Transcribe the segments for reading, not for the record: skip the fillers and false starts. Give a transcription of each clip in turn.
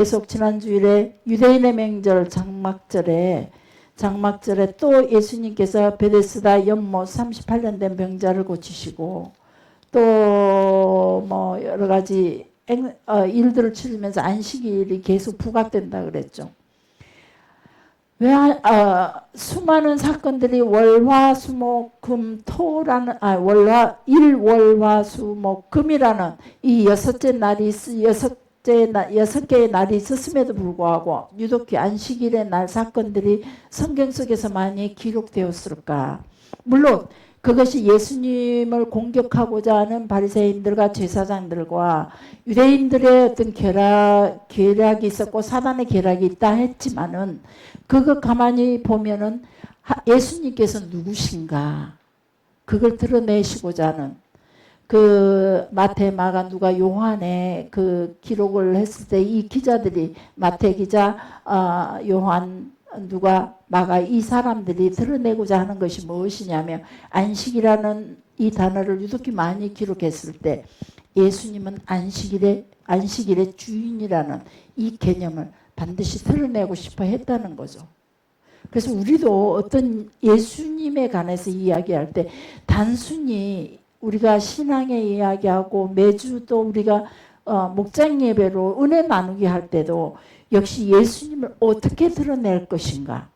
계속 지난주일에 유대인의 명절 장막절에 또 예수님께서 베데스다 연못 38년 된 병자를 고치시고 또 뭐 여러 가지 일들을 치르면서 안식일이 계속 부각된다 그랬죠. 왜 수많은 사건들이 월화수목금토라는 일월화수목금이라는 이 여섯 개의 날이 있었음에도 불구하고 유독히 안식일의 날 사건들이 성경 속에서 많이 기록되었을까? 물론 그것이 예수님을 공격하고자 하는 바리새인들과 제사장들과 유대인들의 어떤 계략이 있었고 사단의 계략이 있다 했지만은 그거 가만히 보면은 예수님께서 누구신가? 그걸 드러내시고자 하는 그 마태, 마가, 누가, 요한의 그 기록을 했을 때 이 기자들이 마태 기자, 요한, 누가, 마가 이 사람들이 드러내고자 하는 것이 무엇이냐면 안식이라는 이 단어를 유독히 많이 기록했을 때 예수님은 안식일의 주인이라는 이 개념을 반드시 드러내고 싶어 했다는 거죠. 그래서 우리도 어떤 예수님에 관해서 이야기할 때 단순히 우리가 신앙에 이야기하고 매주 또 우리가 목장 예배로 은혜 나누기 할 때도 역시 예수님을 어떻게 드러낼 것인가.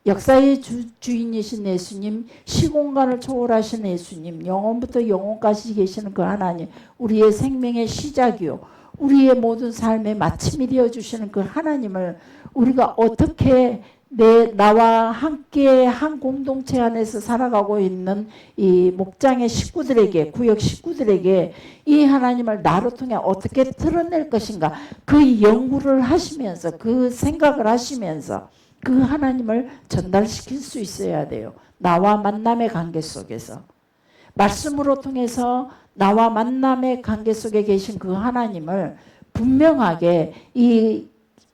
역사의 주인이신 예수님, 시공간을 초월하신 예수님, 영원부터 영원까지 계시는 그 하나님, 우리의 생명의 시작이요 우리의 모든 삶의 마침이 되어주시는 그 하나님을 우리가 어떻게 나와 함께 한 공동체 안에서 살아가고 있는 이 목장의 식구들에게, 구역 식구들에게 이 하나님을 나로 통해 어떻게 드러낼 것인가, 그 연구를 하시면서 그 생각을 하시면서 그 하나님을 전달시킬 수 있어야 돼요. 나와 만남의 관계 속에서 말씀으로 통해서 나와 만남의 관계 속에 계신 그 하나님을 분명하게 이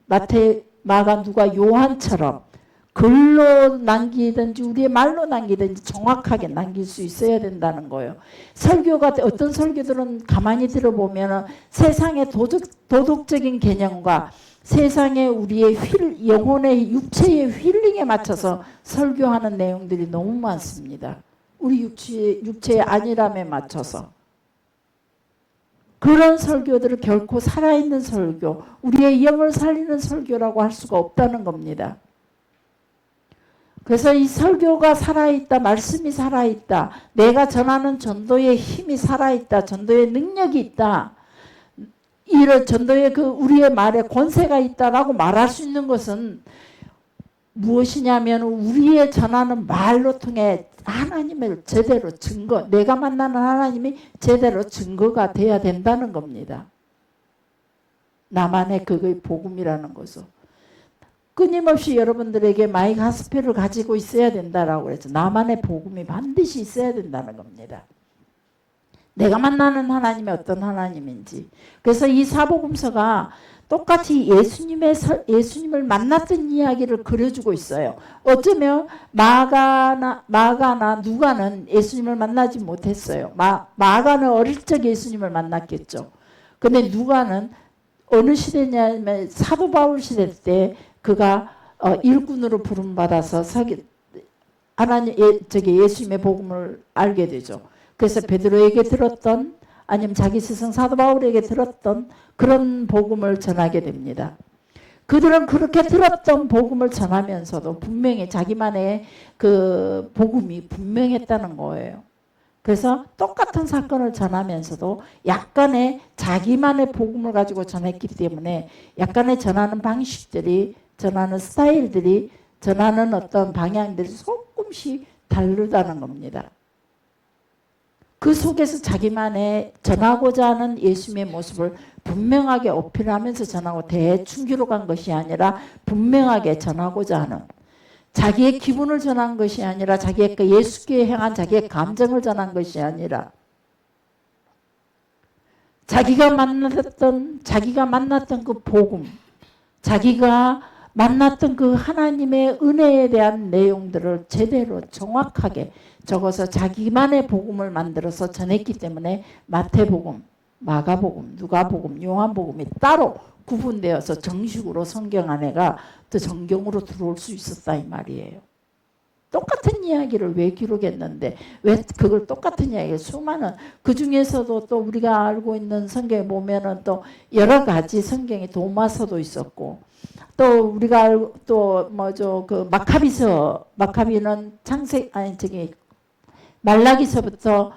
마태, 마가, 누가, 요한처럼 글로 남기든지 우리의 말로 남기든지 정확하게 남길 수 있어야 된다는 거예요. 설교가 어떤 설교들은 가만히 들어보면 세상의 도덕적인 개념과 세상의 우리의 영혼의 육체의 힐링에 맞춰서 설교하는 내용들이 너무 많습니다. 우리 육체의 안일함에 맞춰서. 그런 설교들을 결코 살아있는 설교, 우리의 영을 살리는 설교라고 할 수가 없다는 겁니다. 그래서 이 설교가 살아있다, 말씀이 살아있다, 내가 전하는 전도의 힘이 살아있다, 전도의 능력이 있다, 이런 전도의 그 우리의 말에 권세가 있다라고 말할 수 있는 것은 무엇이냐면 우리의 전하는 말로 통해 하나님을 제대로 내가 만나는 하나님이 제대로 증거가 돼야 된다는 겁니다. 나만의 그의 복음이라는 것은. 끊임없이 여러분들에게 마이크 하스펠을 가지고 있어야 된다라고 그랬죠. 나만의 복음이 반드시 있어야 된다는 겁니다. 내가 만나는 하나님이 어떤 하나님인지. 그래서 이 사복음서가 똑같이 예수님을 만났던 이야기를 그려주고 있어요. 어쩌면 마가나 누가는 예수님을 만나지 못했어요. 마가는 어릴 적 예수님을 만났겠죠. 근데 누가는 어느 시대냐면 사도 바울 시대 때 그가 일꾼으로 부름받아서 예수님의 복음을 알게 되죠. 그래서 베드로에게 들었던 아니면 자기 스승 사도 바울에게 들었던 그런 복음을 전하게 됩니다. 그들은 그렇게 들었던 복음을 전하면서도 분명히 자기만의 그 복음이 분명했다는 거예요. 그래서 똑같은 사건을 전하면서도 약간의 자기만의 복음을 가지고 전했기 때문에 약간의 전하는 방식들이, 전하는 스타일들이, 전하는 어떤 방향들이 조금씩 다르다는 겁니다. 그 속에서 자기만의 전하고자 하는 예수님의 모습을 분명하게 어필하면서 전하고 대충 기록한 것이 아니라 분명하게 전하고자 하는, 자기의 기분을 전한 것이 아니라 자기의 그 예수께 향한 자기의 감정을 전한 것이 아니라 자기가 만났던 그 복음, 자기가 만났던 그 하나님의 은혜에 대한 내용들을 제대로 정확하게 적어서 자기만의 복음을 만들어서 전했기 때문에 마태복음, 마가복음, 누가복음, 요한복음이 따로 구분되어서 정식으로 성경 안에가 또 정경으로 들어올 수 있었다 이 말이에요. 똑같은 이야기를 왜 기록했는데 왜 그걸 똑같은 이야기를 수많은 그 중에서도 또 우리가 알고 있는 성경에 보면은 또 여러 가지 성경이 도마서도 있었고 또 우리가 알고 또 뭐죠 그 마카비는 창세 아니 저기 말라기서부터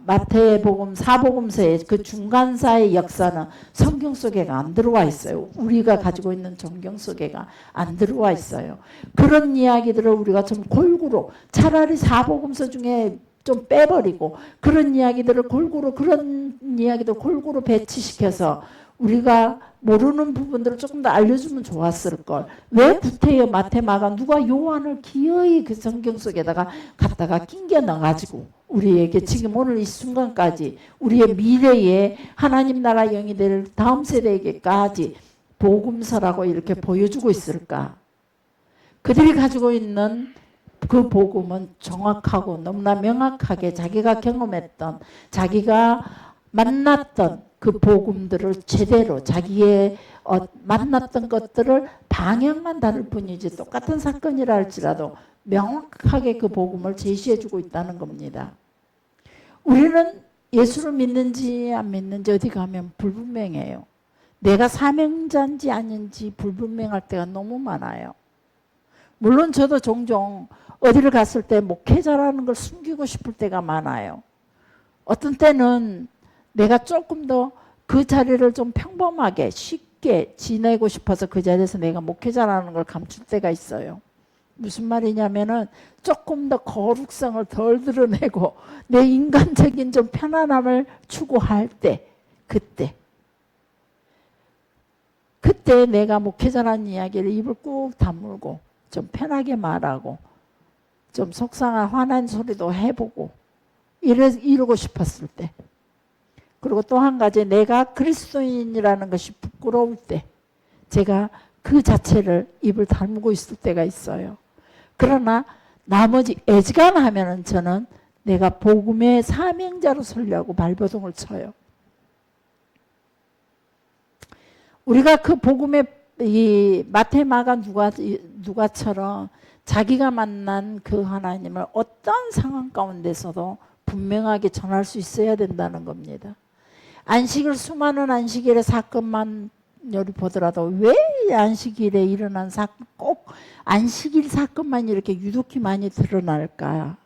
마태복음, 사복음서의 그 중간사의 역사는 성경 속에가 안 들어와 있어요. 우리가 가지고 있는 성경 속에가 안 들어와 있어요. 그런 이야기들을 우리가 좀 골고루 차라리 사복음서 중에 좀 빼버리고 그런 이야기들을 그런 이야기도 골고루 배치시켜서 우리가 모르는 부분들을 조금 더 알려주면 좋았을 걸. 왜 구태여 마태 마가 누가 요한을 기어이 그 성경 속에다가 갖다가 낑겨 넣어가지고 우리에게 지금 오늘 이 순간까지 우리의 미래에 하나님 나라 영이 될 다음 세대에게까지 복음서라고 이렇게 보여주고 있을까? 그들이 가지고 있는 그 복음은 정확하고 너무나 명확하게 자기가 경험했던 자기가 만났던 그 복음들을 제대로 자기의 만났던 것들을 방향만 다를 뿐이지 똑같은 사건이라 할지라도 명확하게 그 복음을 제시해주고 있다는 겁니다. 우리는 예수를 믿는지 안 믿는지 어디 가면 불분명해요. 내가 사명자인지 아닌지 불분명할 때가 너무 많아요. 물론 저도 종종 어디를 갔을 때 목회자라는 걸 숨기고 싶을 때가 많아요. 어떤 때는 내가 조금 더 그 자리를 좀 평범하게 쉽게 지내고 싶어서 그 자리에서 내가 목회자라는 걸 감출 때가 있어요. 무슨 말이냐면은 조금 더 거룩성을 덜 드러내고 내 인간적인 좀 편안함을 추구할 때 그때 내가 목회자라는 이야기를 입을 꾹 다물고 좀 편하게 말하고 좀 속상한 화난 소리도 해보고 이러고 싶었을 때 그리고 또 한 가지 내가 그리스도인이라는 것이 부끄러울 때 제가 그 자체를 입을 다물고 있을 때가 있어요. 그러나 나머지 애지간하면은 저는 내가 복음의 사명자로 서려고 발버둥을 쳐요. 우리가 그 복음의 이 마태 마가 누가처럼 자기가 만난 그 하나님을 어떤 상황 가운데서도 분명하게 전할 수 있어야 된다는 겁니다. 수많은 안식일의 사건만 보더라도 왜 안식일에 일어난 사건 꼭 안식일 사건만 이렇게 유독히 많이 드러날까?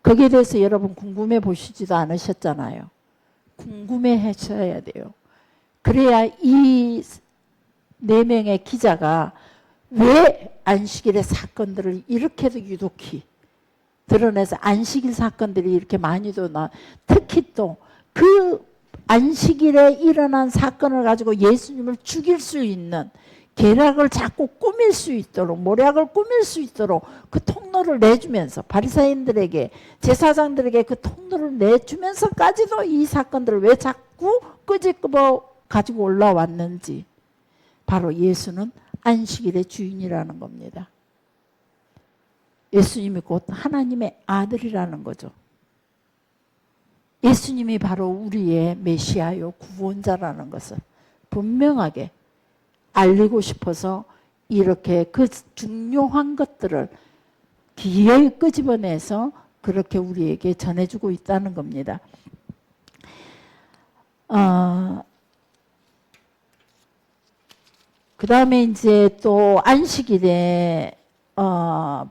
거기에 대해서 여러분 궁금해 보시지도 않으셨잖아요. 궁금해 하셔야 돼요. 그래야 이 4명의 기자가 왜 안식일의 사건들을 이렇게도 유독히 드러내서 안식일 사건들이 이렇게 많이도 특히 또 그 안식일에 일어난 사건을 가지고 예수님을 죽일 수 있는 계략을 자꾸 꾸밀 수 있도록 모략을 꾸밀 수 있도록 그 통로를 내주면서 바리새인들에게 제사장들에게 그 통로를 내주면서까지도 이 사건들을 왜 자꾸 끄집어 가지고 올라왔는지 바로 예수는 안식일의 주인이라는 겁니다. 예수님이 곧 하나님의 아들이라는 거죠. 예수님이 바로 우리의 메시아요 구원자라는 것을 분명하게 알리고 싶어서 이렇게 그 중요한 것들을 기어이 끄집어내서 그렇게 우리에게 전해주고 있다는 겁니다. 그 다음에 이제 또 안식일에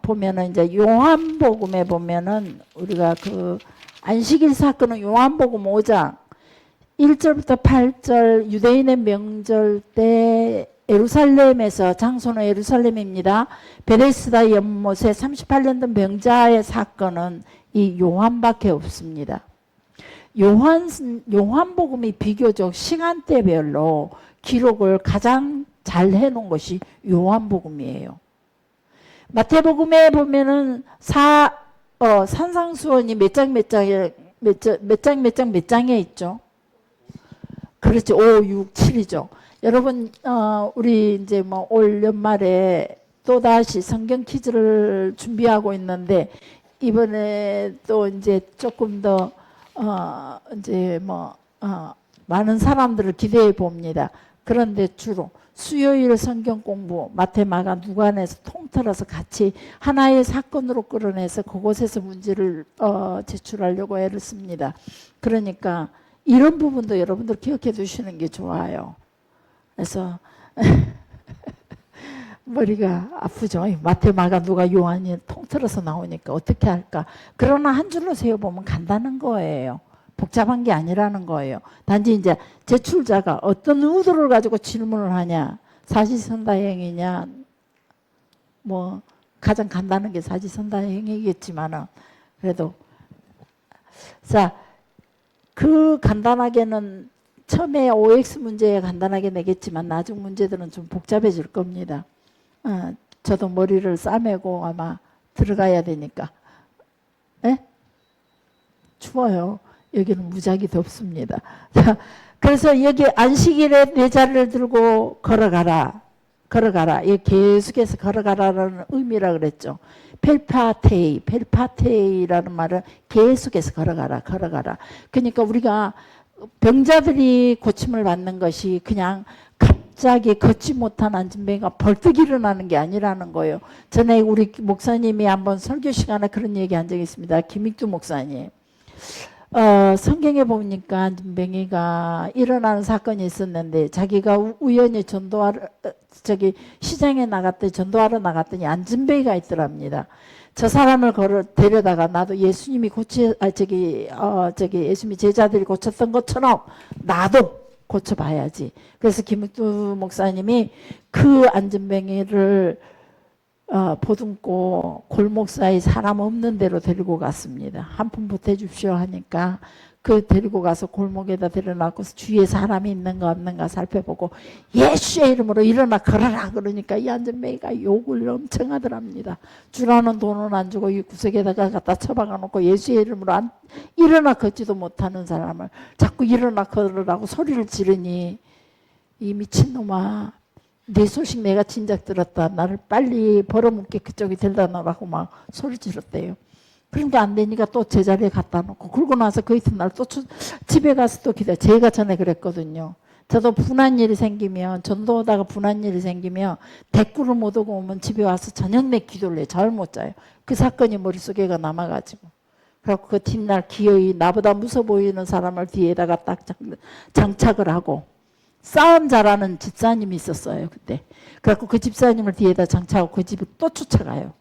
보면은 이제 요한복음에 보면은 우리가 그 안식일 사건은 요한복음 5장 1절부터 8절 유대인의 명절 때 예루살렘에서 장소는 예루살렘입니다. 베데스다 연못에 38년 된 병자의 사건은 이 요한밖에 없습니다. 요한복음이 비교적 시간대별로 기록을 가장 잘 해놓은 것이 요한복음이에요. 마태복음에 보면은 산상수훈이 몇 장에 있죠? 그렇죠. 5, 6, 7이죠. 여러분, 우리 이제 뭐 올 연말에 또다시 성경 퀴즈를 준비하고 있는데, 이번에 또 이제 조금 더, 이제 뭐, 많은 사람들을 기대해 봅니다. 그런데 주로 수요일 성경 공부, 마태, 마가, 누가에서 통틀어서 같이 하나의 사건으로 끌어내서 그곳에서 문제를 제출하려고 애를 씁니다. 그러니까 이런 부분도 여러분들 기억해 두시는 게 좋아요. 그래서 머리가 아프죠. 마태, 마가, 누가, 요한이 통틀어서 나오니까 어떻게 할까. 그러나 한 줄로 세어보면 간단한 거예요. 복잡한 게 아니라는 거예요. 단지 이제 제출자가 어떤 의도를 가지고 질문을 하냐, 사지선다행이냐, 뭐 가장 간단한 게 사지선다행이겠지만은 그래도 자, 그 간단하게는 처음에 OX 문제 간단하게 내겠지만 나중 문제들은 좀 복잡해질 겁니다. 저도 머리를 싸매고 아마 들어가야 되니까. 네? 추워요. 여기는 무지하게 덥습니다. 자, 그래서 여기 안식일에 네 자리를 들고 걸어가라. 걸어가라. 이 계속해서 걸어가라라는 의미라 그랬죠. 펠파테이라는 말은 계속해서 걸어가라. 걸어가라. 그러니까 우리가 병자들이 고침을 받는 것이 그냥 갑자기 걷지 못한 안진뱅이가 벌떡 일어나는 게 아니라는 거예요. 전에 우리 목사님이 한번 설교 시간에 그런 얘기 한 적이 있습니다. 김익두 목사님. 성경에 보니까 안진뱅이가 일어나는 사건이 있었는데 자기가 우연히 시장에 전도하러 나갔더니 안진뱅이가 있더랍니다. 저 사람을 데려다가 나도 예수님이 예수님이 제자들이 고쳤던 것처럼 나도 고쳐봐야지. 그래서 김익두 목사님이 그 안진뱅이를 보듬고 골목 사이 사람 없는 데로 데리고 갔습니다. 한 푼 보태줍시오 하니까 그 데리고 가서 골목에다 데려놓고 주위에 사람이 있는가 없는가 살펴보고 예수의 이름으로 일어나 걸어라 그러니까 이 안진뱅이가 욕을 엄청 하더랍니다. 주라는 돈은 안 주고 이 구석에다가 갖다 처박아 놓고 예수의 이름으로 일어나 걷지도 못하는 사람을 자꾸 일어나 걸으라고 소리를 지르니 이 미친놈아, 네 소식 내가 진작 들었다. 나를 빨리 벌어먹게 그쪽에 데려다 놓으라고 막 소리 지렀대요. 그러니까 안 되니까 또 제자리에 갖다 놓고 그러고 나서 그 이튿날 또 집에 가서 또 기다려. 제가 전에 그랬거든요. 저도 분한 일이 생기면 전도하다가 분한 일이 생기면 대꾸를 못 오고 오면 집에 와서 저녁 내 기도를 해요. 잠을 못 자요. 그 사건이 머릿속에가 남아가지고. 그래서 그 뒷날 기어이 나보다 무서워 보이는 사람을 뒤에다가 딱 장착을 하고 싸움 잘하는 집사님이 있었어요. 그때. 그래서 그 집사님을 뒤에다 장착하고 그 집을 또 쫓아가요.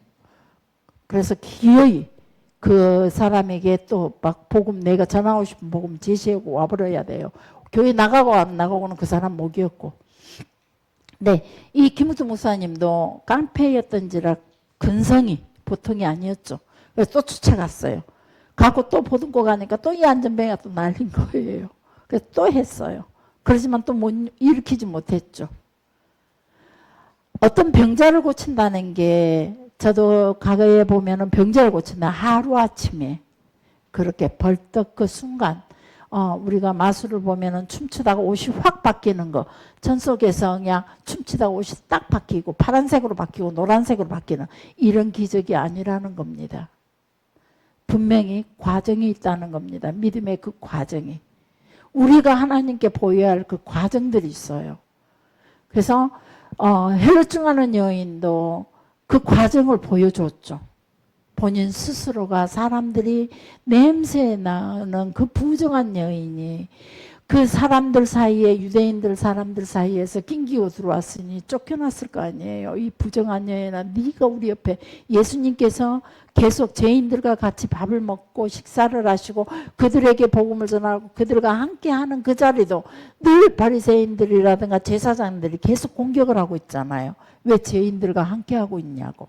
그래서 기어이 그 사람에게 또 막 복음 내가 전하고 싶은 복음 제시하고 와버려야 돼요. 교회 나가고 안 나가고는 그 사람 목이었고. 네, 이 김우수 목사님도 깡패였던지라 근성이 보통이 아니었죠. 그래서 또 쫓아갔어요. 가고 또 보듬고 가니까 또 이 안전뱅이가 또 날린 거예요. 그래서 또 했어요. 그렇지만 또 일으키지 못했죠. 어떤 병자를 고친다는 게 저도 과거에 보면은 병자를 고친다 하루아침에 그렇게 벌떡 그 순간 우리가 마술을 보면은 춤추다가 옷이 확 바뀌는 거 전속에서 그냥 춤추다가 옷이 딱 바뀌고 파란색으로 바뀌고 노란색으로 바뀌는 이런 기적이 아니라는 겁니다. 분명히 과정이 있다는 겁니다. 믿음의 그 과정이. 우리가 하나님께 보여야 할 그 과정들이 있어요. 그래서 헬루증하는 여인도 그 과정을 보여줬죠. 본인 스스로가 사람들이 냄새 나는 그 부정한 여인이 그 사람들 사이에 유대인들 사람들 사이에서 낑기고 들어왔으니 쫓겨났을 거 아니에요. 이 부정한 여인아 네가 우리 옆에 예수님께서 계속 죄인들과 같이 밥을 먹고 식사를 하시고 그들에게 복음을 전하고 그들과 함께하는 그 자리도 늘 바리새인들이라든가 제사장들이 계속 공격을 하고 있잖아요. 왜 죄인들과 함께하고 있냐고.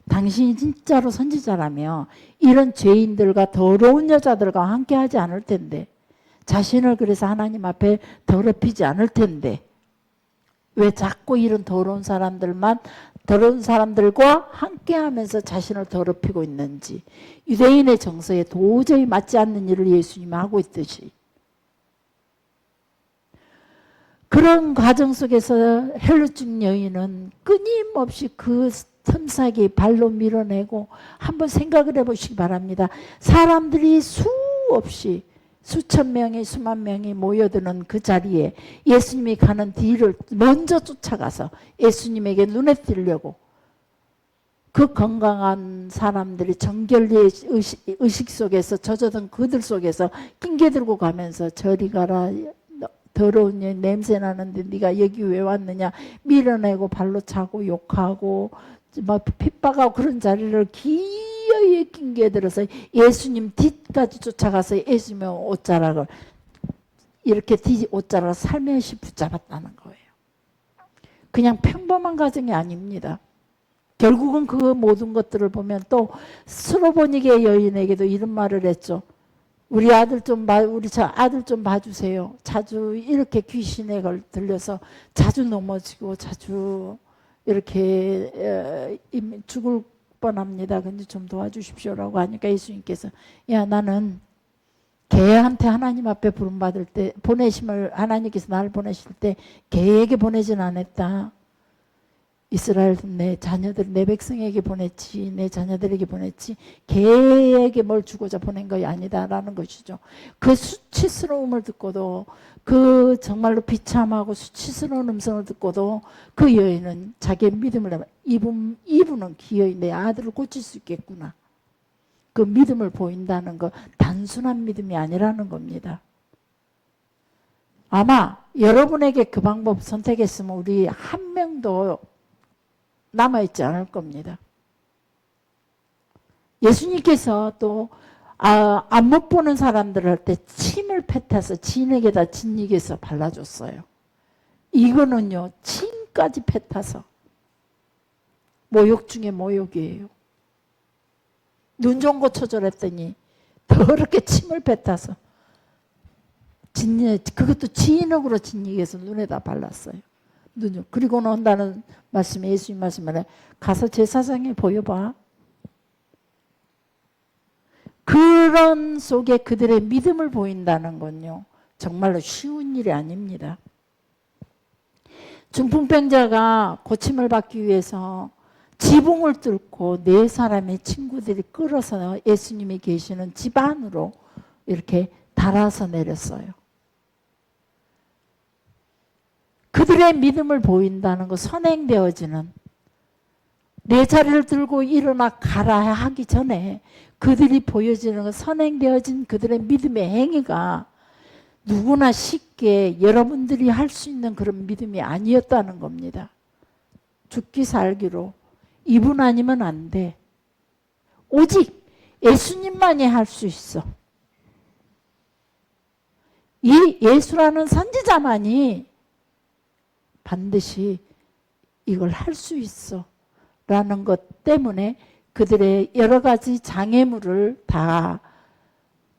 당신이 진짜로 선지자라면 이런 죄인들과 더러운 여자들과 함께하지 않을 텐데 자신을 그래서 하나님 앞에 더럽히지 않을 텐데 왜 자꾸 이런 더러운 사람들과 함께하면서 자신을 더럽히고 있는지 유대인의 정서에 도저히 맞지 않는 일을 예수님이 하고 있듯이 그런 과정 속에서 헬루증 여인은 끊임없이 그 틈사기 발로 밀어내고 한번 생각을 해보시기 바랍니다. 사람들이 수없이 수천 명이 수만 명이 모여드는 그 자리에 예수님이 가는 뒤를 먼저 쫓아가서 예수님에게 눈에 띄려고 그 건강한 사람들이 정결리의 의식 속에서 젖어든 그들 속에서 낑겨 들고 가면서 저리 가라, 더러운 냄새 나는데 네가 여기 왜 왔느냐, 밀어내고 발로 차고 욕하고 막 핍박하고 그런 자리를 기어이 낑겨들어서 예수님 뒤까지 쫓아가서 예수님의 옷자락을 이렇게 옷자락을 살며시 붙잡았다는 거예요. 그냥 평범한 가정이 아닙니다. 결국은 그 모든 것들을 보면 또 스로보니게 여인에게도 이런 말을 했죠. 우리 아들 좀 봐주세요. 자주 이렇게 귀신에 들려서 자주 넘어지고 자주 이렇게 죽을 뻔합니다. 근데 좀 도와주십시오라고 하니까 예수님께서 야, 나는 개한테 하나님 앞에 부름받을 때 보내심을 하나님께서 나를 보내실 때 개에게 보내진 않았다. 이스라엘 내 자녀들, 내 백성에게 보냈지, 내 자녀들에게 보냈지 개에게 뭘 주고자 보낸 것이 아니다라는 것이죠. 그 수치스러움을 듣고도, 그 정말로 비참하고 수치스러운 음성을 듣고도 그 여인은 자기의 믿음을 하면 이분은 기어이 내 아들을 고칠 수 있겠구나. 그 믿음을 보인다는 거 단순한 믿음이 아니라는 겁니다. 아마 여러분에게 그 방법 선택했으면 우리 한 명도 남아있지 않을 겁니다. 예수님께서 또 안 못 보는 사람들 할 때 침을 뱉어서 진에게다 진익에서 발라줬어요. 이거는요, 침까지 뱉어서 모욕 중에 모욕이에요. 눈 좀 고쳐줘랬더니 더럽게 침을 뱉어서 그것도 진흙으로 진익에서 눈에다 발랐어요. 그리고 논다는 말씀에 예수님 말씀에 가서 제사장에 보여봐. 그런 속에 그들의 믿음을 보인다는 건요, 정말로 쉬운 일이 아닙니다. 중풍병자가 고침을 받기 위해서 지붕을 뚫고 네 사람의 친구들이 끌어서 예수님이 계시는 집 안으로 이렇게 달아서 내렸어요. 그들의 믿음을 보인다는 거, 선행되어지는, 내 자리를 들고 일어나 가라 하기 전에 그들이 보여지는 거, 선행되어진 그들의 믿음의 행위가 누구나 쉽게 여러분들이 할 수 있는 그런 믿음이 아니었다는 겁니다. 죽기 살기로 이분 아니면 안 돼. 오직 예수님만이 할 수 있어. 이 예수라는 선지자만이 반드시 이걸 할 수 있어 라는 것 때문에 그들의 여러 가지 장애물을 다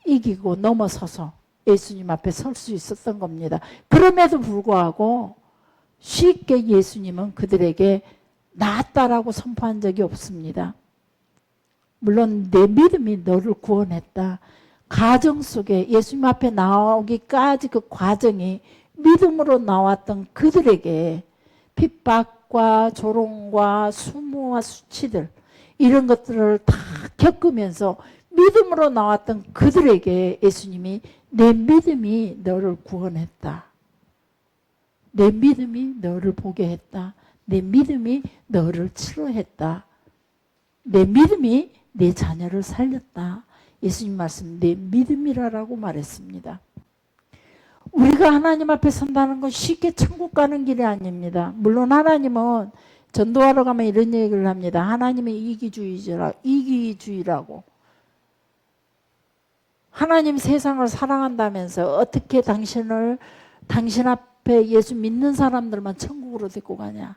이기고 넘어서서 예수님 앞에 설 수 있었던 겁니다. 그럼에도 불구하고 쉽게 예수님은 그들에게 낫다라고 선포한 적이 없습니다. 물론 내 믿음이 너를 구원했다. 가정 속에 예수님 앞에 나오기까지 그 과정이 믿음으로 나왔던 그들에게 핍박과 조롱과 수모와 수치들 이런 것들을 다 겪으면서 믿음으로 나왔던 그들에게 예수님이 내 믿음이 너를 구원했다. 내 믿음이 너를 보게 했다. 내 믿음이 너를 치료했다. 내 믿음이 내 자녀를 살렸다. 예수님 말씀 내 믿음이라고 말했습니다. 우리가 하나님 앞에 선다는 건 쉽게 천국 가는 길이 아닙니다. 물론 하나님은 전도하러 가면 이런 얘기를 합니다. 하나님은 이기주의라고. 하나님 세상을 사랑한다면서 어떻게 당신 앞에 예수 믿는 사람들만 천국으로 데리고 가냐.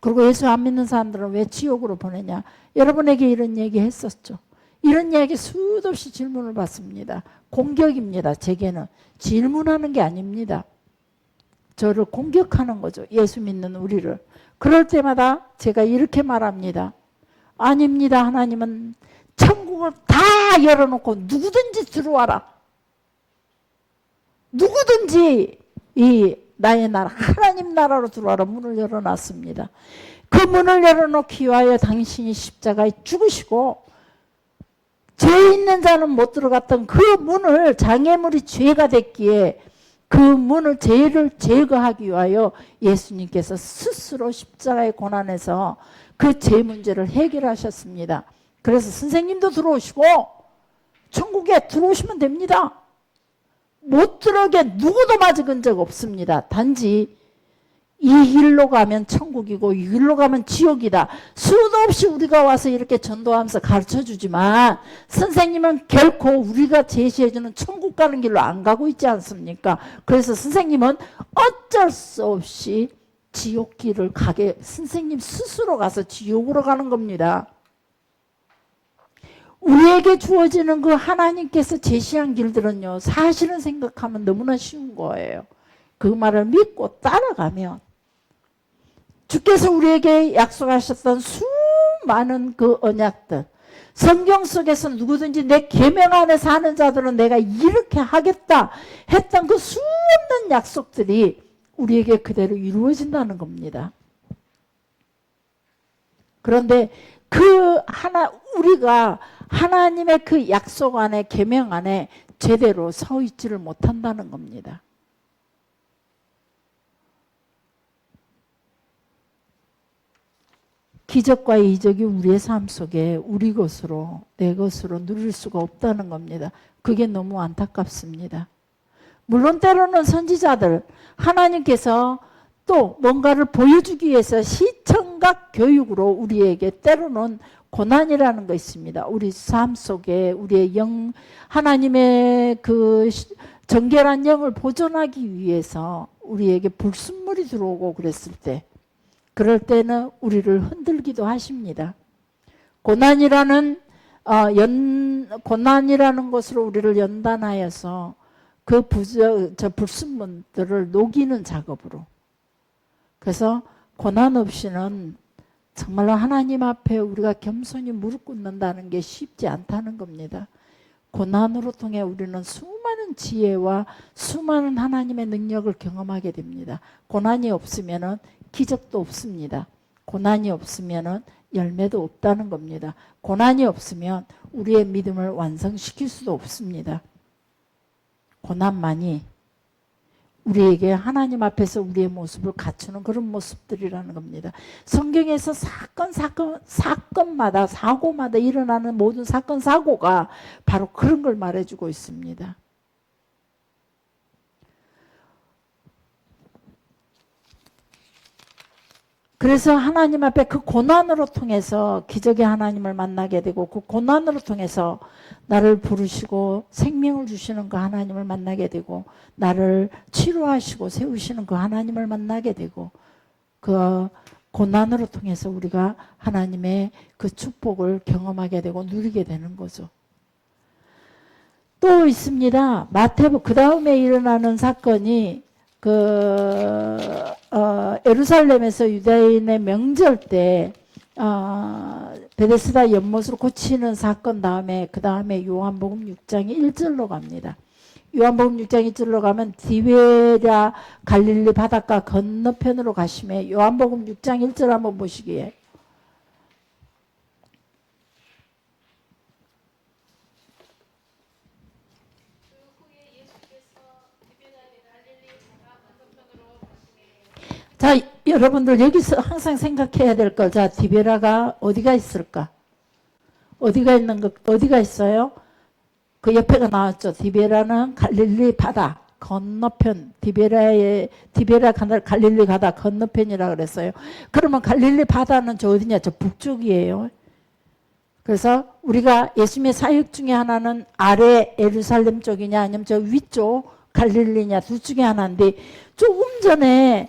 그리고 예수 안 믿는 사람들은 왜 지옥으로 보내냐. 여러분에게 이런 얘기 했었죠. 이런 이야기 수도 없이 질문을 받습니다. 공격입니다. 제게는 질문하는 게 아닙니다. 저를 공격하는 거죠. 예수 믿는 우리를. 그럴 때마다 제가 이렇게 말합니다. 아닙니다. 하나님은 천국을 다 열어놓고 누구든지 들어와라. 누구든지 이 나의 나라 하나님 나라로 들어와라. 문을 열어놨습니다. 그 문을 열어놓기 위하여 당신이 십자가에 죽으시고 죄 있는 자는 못 들어갔던 그 문을, 장애물이 죄가 됐기에 그 문을, 죄를 제거하기 위하여 예수님께서 스스로 십자가의 고난에서 그 죄 문제를 해결하셨습니다. 그래서 선생님도 들어오시고 천국에 들어오시면 됩니다. 못 들어오게 누구도 맞은 적 없습니다. 단지 이 길로 가면 천국이고 이 길로 가면 지옥이다. 수도 없이 우리가 와서 이렇게 전도하면서 가르쳐주지만 선생님은 결코 우리가 제시해주는 천국 가는 길로 안 가고 있지 않습니까? 그래서 선생님은 어쩔 수 없이 지옥 길을 가게, 선생님 스스로 가서 지옥으로 가는 겁니다. 우리에게 주어지는 그 하나님께서 제시한 길들은요, 사실은 생각하면 너무나 쉬운 거예요. 그 말을 믿고 따라가면 주께서 우리에게 약속하셨던 수많은 그 언약들, 성경 속에서 누구든지 내 계명 안에 사는 자들은 내가 이렇게 하겠다 했던 그 수없는 약속들이 우리에게 그대로 이루어진다는 겁니다. 그런데 우리가 하나님의 그 약속 안에, 계명 안에 제대로 서 있지를 못한다는 겁니다. 기적과 이적이 우리의 삶 속에 우리 것으로, 내 것으로 누릴 수가 없다는 겁니다. 그게 너무 안타깝습니다. 물론 때로는 선지자들, 하나님께서 또 뭔가를 보여주기 위해서 시청각 교육으로 우리에게 때로는 고난이라는 거 있습니다. 우리 삶 속에 우리의 하나님의 그 정결한 영을 보존하기 위해서 우리에게 불순물이 들어오고 그랬을 때, 그럴 때는 우리를 흔들기도 하십니다. 고난이라는 것으로 우리를 연단하여서 그 불순물들을 녹이는 작업으로. 그래서 고난 없이는 정말로 하나님 앞에 우리가 겸손히 무릎 꿇는다는 게 쉽지 않다는 겁니다. 고난으로 통해 우리는 수많은 지혜와 수많은 하나님의 능력을 경험하게 됩니다. 고난이 없으면은 기적도 없습니다. 고난이 없으면은 열매도 없다는 겁니다. 고난이 없으면 우리의 믿음을 완성시킬 수도 없습니다. 고난만이 우리에게 하나님 앞에서 우리의 모습을 갖추는 그런 모습들이라는 겁니다. 성경에서 사건마다, 사고마다 일어나는 모든 사건, 사고가 바로 그런 걸 말해주고 있습니다. 그래서 하나님 앞에 그 고난으로 통해서 기적의 하나님을 만나게 되고, 그 고난으로 통해서 나를 부르시고 생명을 주시는 그 하나님을 만나게 되고, 나를 치료하시고 세우시는 그 하나님을 만나게 되고, 그 고난으로 통해서 우리가 하나님의 그 축복을 경험하게 되고 누리게 되는 거죠. 또 있습니다. 마태복음, 그 다음에 일어나는 사건이 예루살렘에서 유대인의 명절 때 베데스다 연못으로 고치는 사건 다음에, 그 다음에 요한복음 6장 1절로 갑니다. 요한복음 6장 1절로 가면 디베랴 갈릴리 바닷가 건너편으로 가시면 요한복음 6장 1절 한번 보시기에, 자, 여러분들 여기서 항상 생각해야 될 걸. 자, 디베라가 어디가 있을까? 어디가 있어요? 그 옆에가 나왔죠. 디베라는 갈릴리 바다 건너편, 디베라 갈릴리 바다 건너편이라 그랬어요. 그러면 갈릴리 바다는 저 어디냐? 저 북쪽이에요. 그래서 우리가 예수님의 사역 중에 하나는 아래 예루살렘 쪽이냐, 아니면 저 위쪽 갈릴리냐, 둘 중에 하나인데, 조금 전에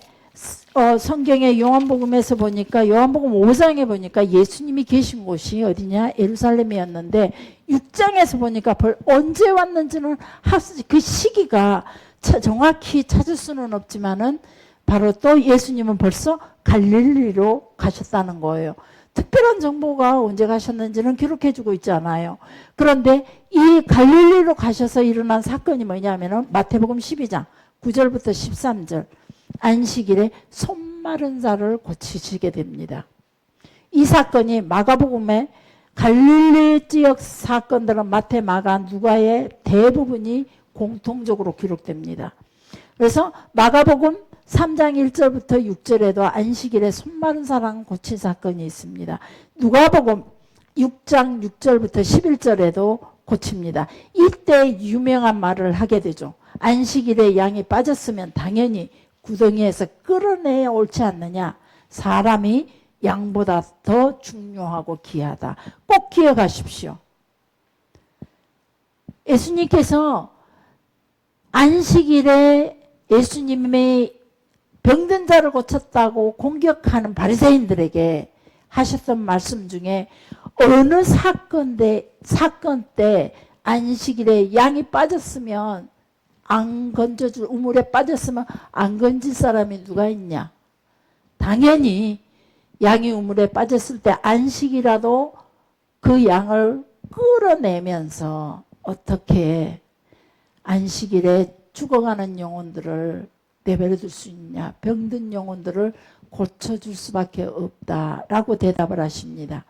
성경의 요한복음에서 보니까, 요한복음 5장에 보니까 예수님이 계신 곳이 어디냐? 예루살렘이었는데, 6장에서 보니까 언제 왔는지는 그 시기가 정확히 찾을 수는 없지만은, 바로 또 예수님은 벌써 갈릴리로 가셨다는 거예요. 특별한 정보가 언제 가셨는지는 기록해주고 있지 않아요. 그런데 이 갈릴리로 가셔서 일어난 사건이 뭐냐면은 마태복음 12장 9절부터 13절, 안식일에 손 마른 자를 고치시게 됩니다. 이 사건이 마가복음에 갈릴리 지역 사건들은 마태, 마가, 누가의 대부분이 공통적으로 기록됩니다. 그래서 마가복음 3장 1절부터 6절에도 안식일에 손 마른 사람 고친 사건이 있습니다. 누가복음 6장 6절부터 11절에도 고칩니다. 이때 유명한 말을 하게 되죠. 안식일에 양이 빠졌으면 당연히 구덩이에서 끌어내야 옳지 않느냐. 사람이 양보다 더 중요하고 귀하다. 꼭 기억하십시오. 예수님께서 안식일에 예수님의 병든 자를 고쳤다고 공격하는 바리새인들에게 하셨던 말씀 중에 어느 사건 때 안식일에 양이 빠졌으면 안 건져줄, 우물에 빠졌으면 안 건질 사람이 누가 있냐. 당연히 양이 우물에 빠졌을 때 안식이라도 그 양을 끌어내면서 어떻게 안식일에 죽어가는 영혼들을 내버려둘 수 있냐. 병든 영혼들을 고쳐줄 수밖에 없다라고 대답을 하십니다.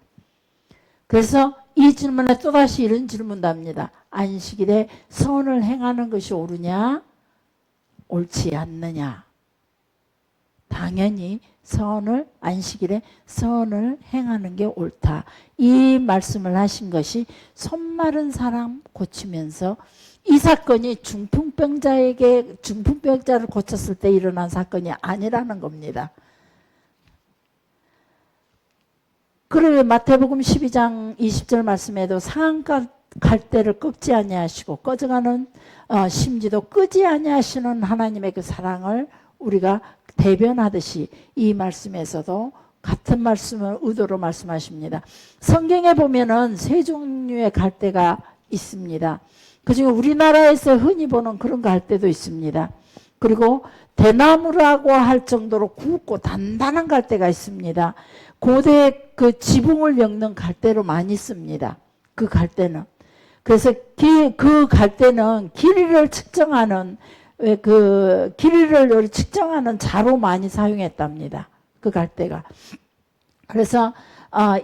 그래서 이 질문에 또다시 이런 질문도 합니다. 안식일에 선을 행하는 것이 옳으냐? 옳지 않느냐? 당연히 안식일에 선을 행하는 게 옳다. 이 말씀을 하신 것이 손 마른 사람 고치면서 이 사건이 중풍병자를 고쳤을 때 일어난 사건이 아니라는 겁니다. 그러면 마태복음 12장 20절 말씀에도 상한가 갈대를 꺾지 아니하시고 꺼져가는 심지도 끄지 아니하시는 하나님의 그 사랑을 우리가 대변하듯이 이 말씀에서도 같은 말씀을 의도로 말씀하십니다. 성경에 보면은 세 종류의 갈대가 있습니다. 그중에 우리나라에서 흔히 보는 그런 갈대도 있습니다. 그리고 대나무라고 할 정도로 굵고 단단한 갈대가 있습니다. 고대 그 지붕을 엮는 갈대로 많이 씁니다. 그 갈대는. 그래서 그 갈대는 길이를 측정하는 자로 많이 사용했답니다. 그 갈대가. 그래서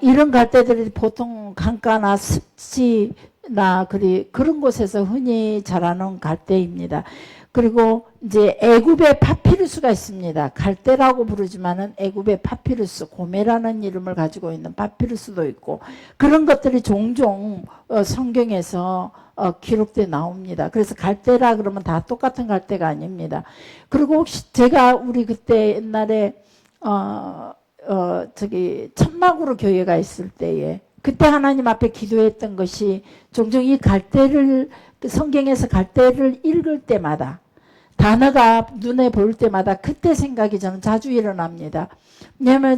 이런 갈대들이 보통 강가나 습지나 그런 곳에서 흔히 자라는 갈대입니다. 그리고 이제 애굽의 파피루스가 있습니다. 갈대라고 부르지만은 애굽의 파피루스, 고메라는 이름을 가지고 있는 파피루스도 있고 그런 것들이 종종 성경에서 기록돼 나옵니다. 그래서 갈대라 그러면 다 똑같은 갈대가 아닙니다. 그리고 혹시 제가 우리 그때 옛날에 천막으로 교회가 있을 때에 그때 하나님 앞에 기도했던 것이 종종 이 갈대를 성경에서 갈대를 읽을 때마다 단어가 눈에 보일 때마다 그때 생각이 저는 자주 일어납니다. 왜냐하면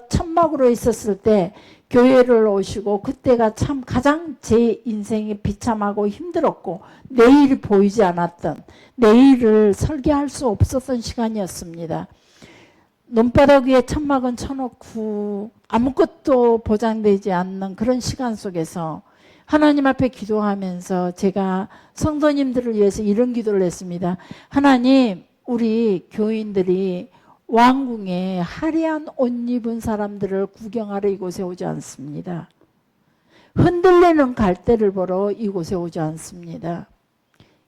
천막으로 있었을 때 교회를 오시고 그때가 참 가장 제 인생이 비참하고 힘들었고 내일이 보이지 않았던 내일을 설계할 수 없었던 시간이었습니다. 논바닥 위에 천막은 쳐놓고 아무것도 보장되지 않는 그런 시간 속에서 하나님 앞에 기도하면서 제가 성도님들을 위해서 이런 기도를 했습니다. 하나님, 우리 교인들이 왕궁에 화려한 옷 입은 사람들을 구경하러 이곳에 오지 않습니다. 흔들리는 갈대를 보러 이곳에 오지 않습니다.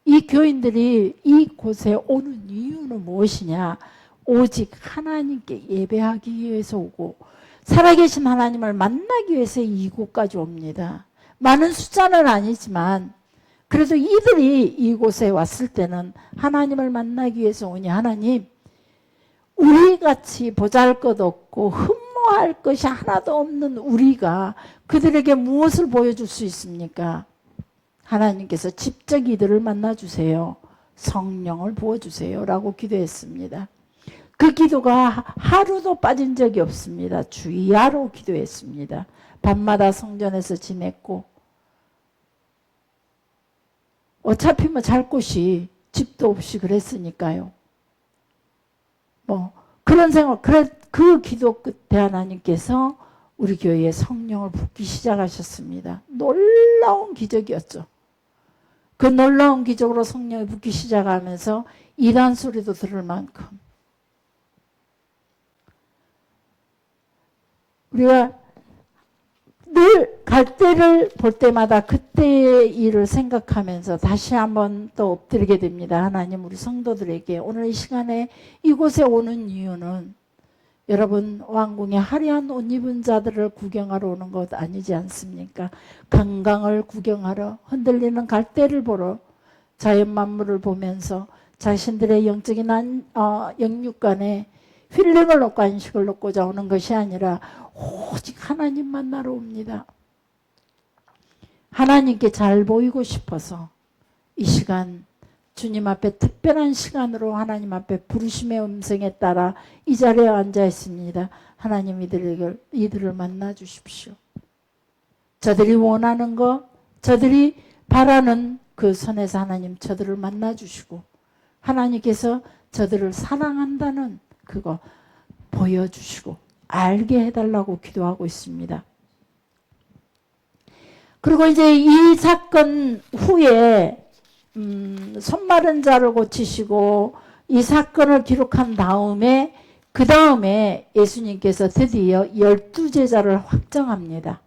이 교인들이 이곳에 오는 이유는 무엇이냐? 오직 하나님께 예배하기 위해서 오고 살아계신 하나님을 만나기 위해서 이곳까지 옵니다. 많은 숫자는 아니지만 그래도 이들이 이곳에 왔을 때는 하나님을 만나기 위해서 오니 하나님 우리같이 보잘것없고 흠모할 것이 하나도 없는 우리가 그들에게 무엇을 보여줄 수 있습니까? 하나님께서 직접 이들을 만나주세요. 성령을 부어주세요 라고 기도했습니다. 그 기도가 하루도 빠진 적이 없습니다. 주야로 기도했습니다. 밤마다 성전에서 지냈고 어차피 뭐 잘 곳이 집도 없이 그랬으니까요. 뭐 그런 생각, 그 기도 끝에 하나님께서 우리 교회에 성령을 붓기 시작하셨습니다. 놀라운 기적이었죠. 그 놀라운 기적으로 성령이 붓기 시작하면서 이단 소리도 들을 만큼 우리가 늘 갈대를 볼 때마다 그때의 일을 생각하면서 다시 한번 또 엎드리게 됩니다. 하나님, 우리 성도들에게 오늘 이 시간에 이곳에 오는 이유는 여러분, 왕궁에 화려한 옷 입은 자들을 구경하러 오는 것 아니지 않습니까? 강강을 구경하러, 흔들리는 갈대를 보러, 자연 만물을 보면서 자신들의 영적인 영육간에 힐링을 얻고 안식을 얻고자 오는 것이 아니라 오직 하나님 만나러 옵니다. 하나님께 잘 보이고 싶어서 이 시간 주님 앞에 특별한 시간으로 하나님 앞에 부르심의 음성에 따라 이 자리에 앉아 있습니다. 하나님, 이들을 만나 주십시오. 저들이 원하는 것, 저들이 바라는 그 선에서 하나님 저들을 만나 주시고 하나님께서 저들을 사랑한다는 그거 보여주시고 알게 해달라고 기도하고 있습니다. 그리고 이제 이 사건 후에 손마른 자를 고치시고 이 사건을 기록한 다음에 그 다음에 예수님께서 드디어 12제자를 확정합니다.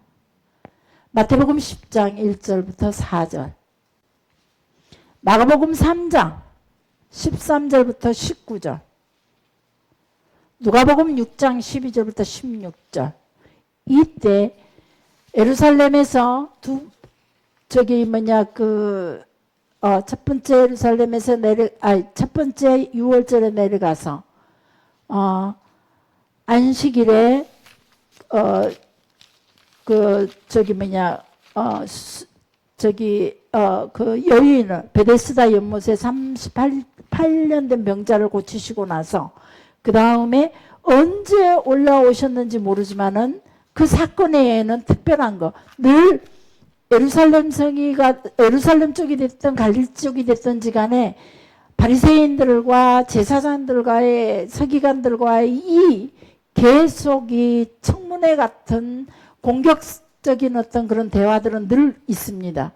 마태복음 10장 1절부터 4절, 마가복음 3장 13절부터 19절, 누가복음 6장 12절부터 16절. 이때 예루살렘에서 첫 번째 예루살렘에서 첫 번째 유월절에 내려가서 안식일에 그 여인을 베데스다 연못에 38년 된 병자를 고치시고 나서 그 다음에 언제 올라오셨는지 모르지만은 그 사건에는 특별한 거, 늘 예루살렘 쪽이 됐든 갈릴리 쪽이 됐든지 간에 바리새인들과 제사장들과의 서기관들과의 이 계속이 청문회 같은 공격적인 어떤 그런 대화들은 늘 있습니다.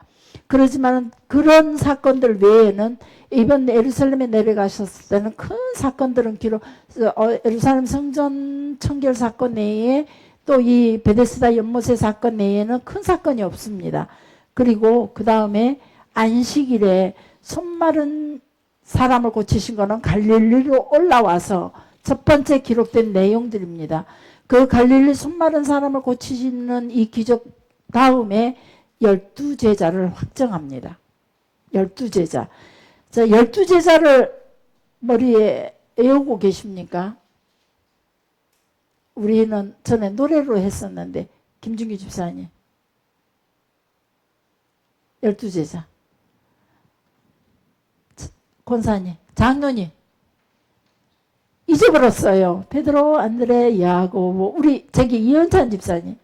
그렇지만 그런 사건들 외에는 이번 예루살렘에 내려가셨을 때는 큰 사건들은 예루살렘 성전 청결 사건 내에 또 이 베데스다 연못의 사건 내에는 큰 사건이 없습니다. 그리고 그 다음에 안식일에 손마른 사람을 고치신 거는 갈릴리로 올라와서 첫 번째 기록된 내용들입니다. 그 갈릴리 손마른 사람을 고치시는 이 기적 다음에 12제자를 확정합니다. 12제자. 자, 12제자를 머리에 외우고 계십니까? 우리는 전에 노래로 했었는데, 김준규 집사님. 12제자. 권사님, 장로님. 잊어버렸어요. 베드로, 안드레, 야고보, 우리 이현찬 집사님.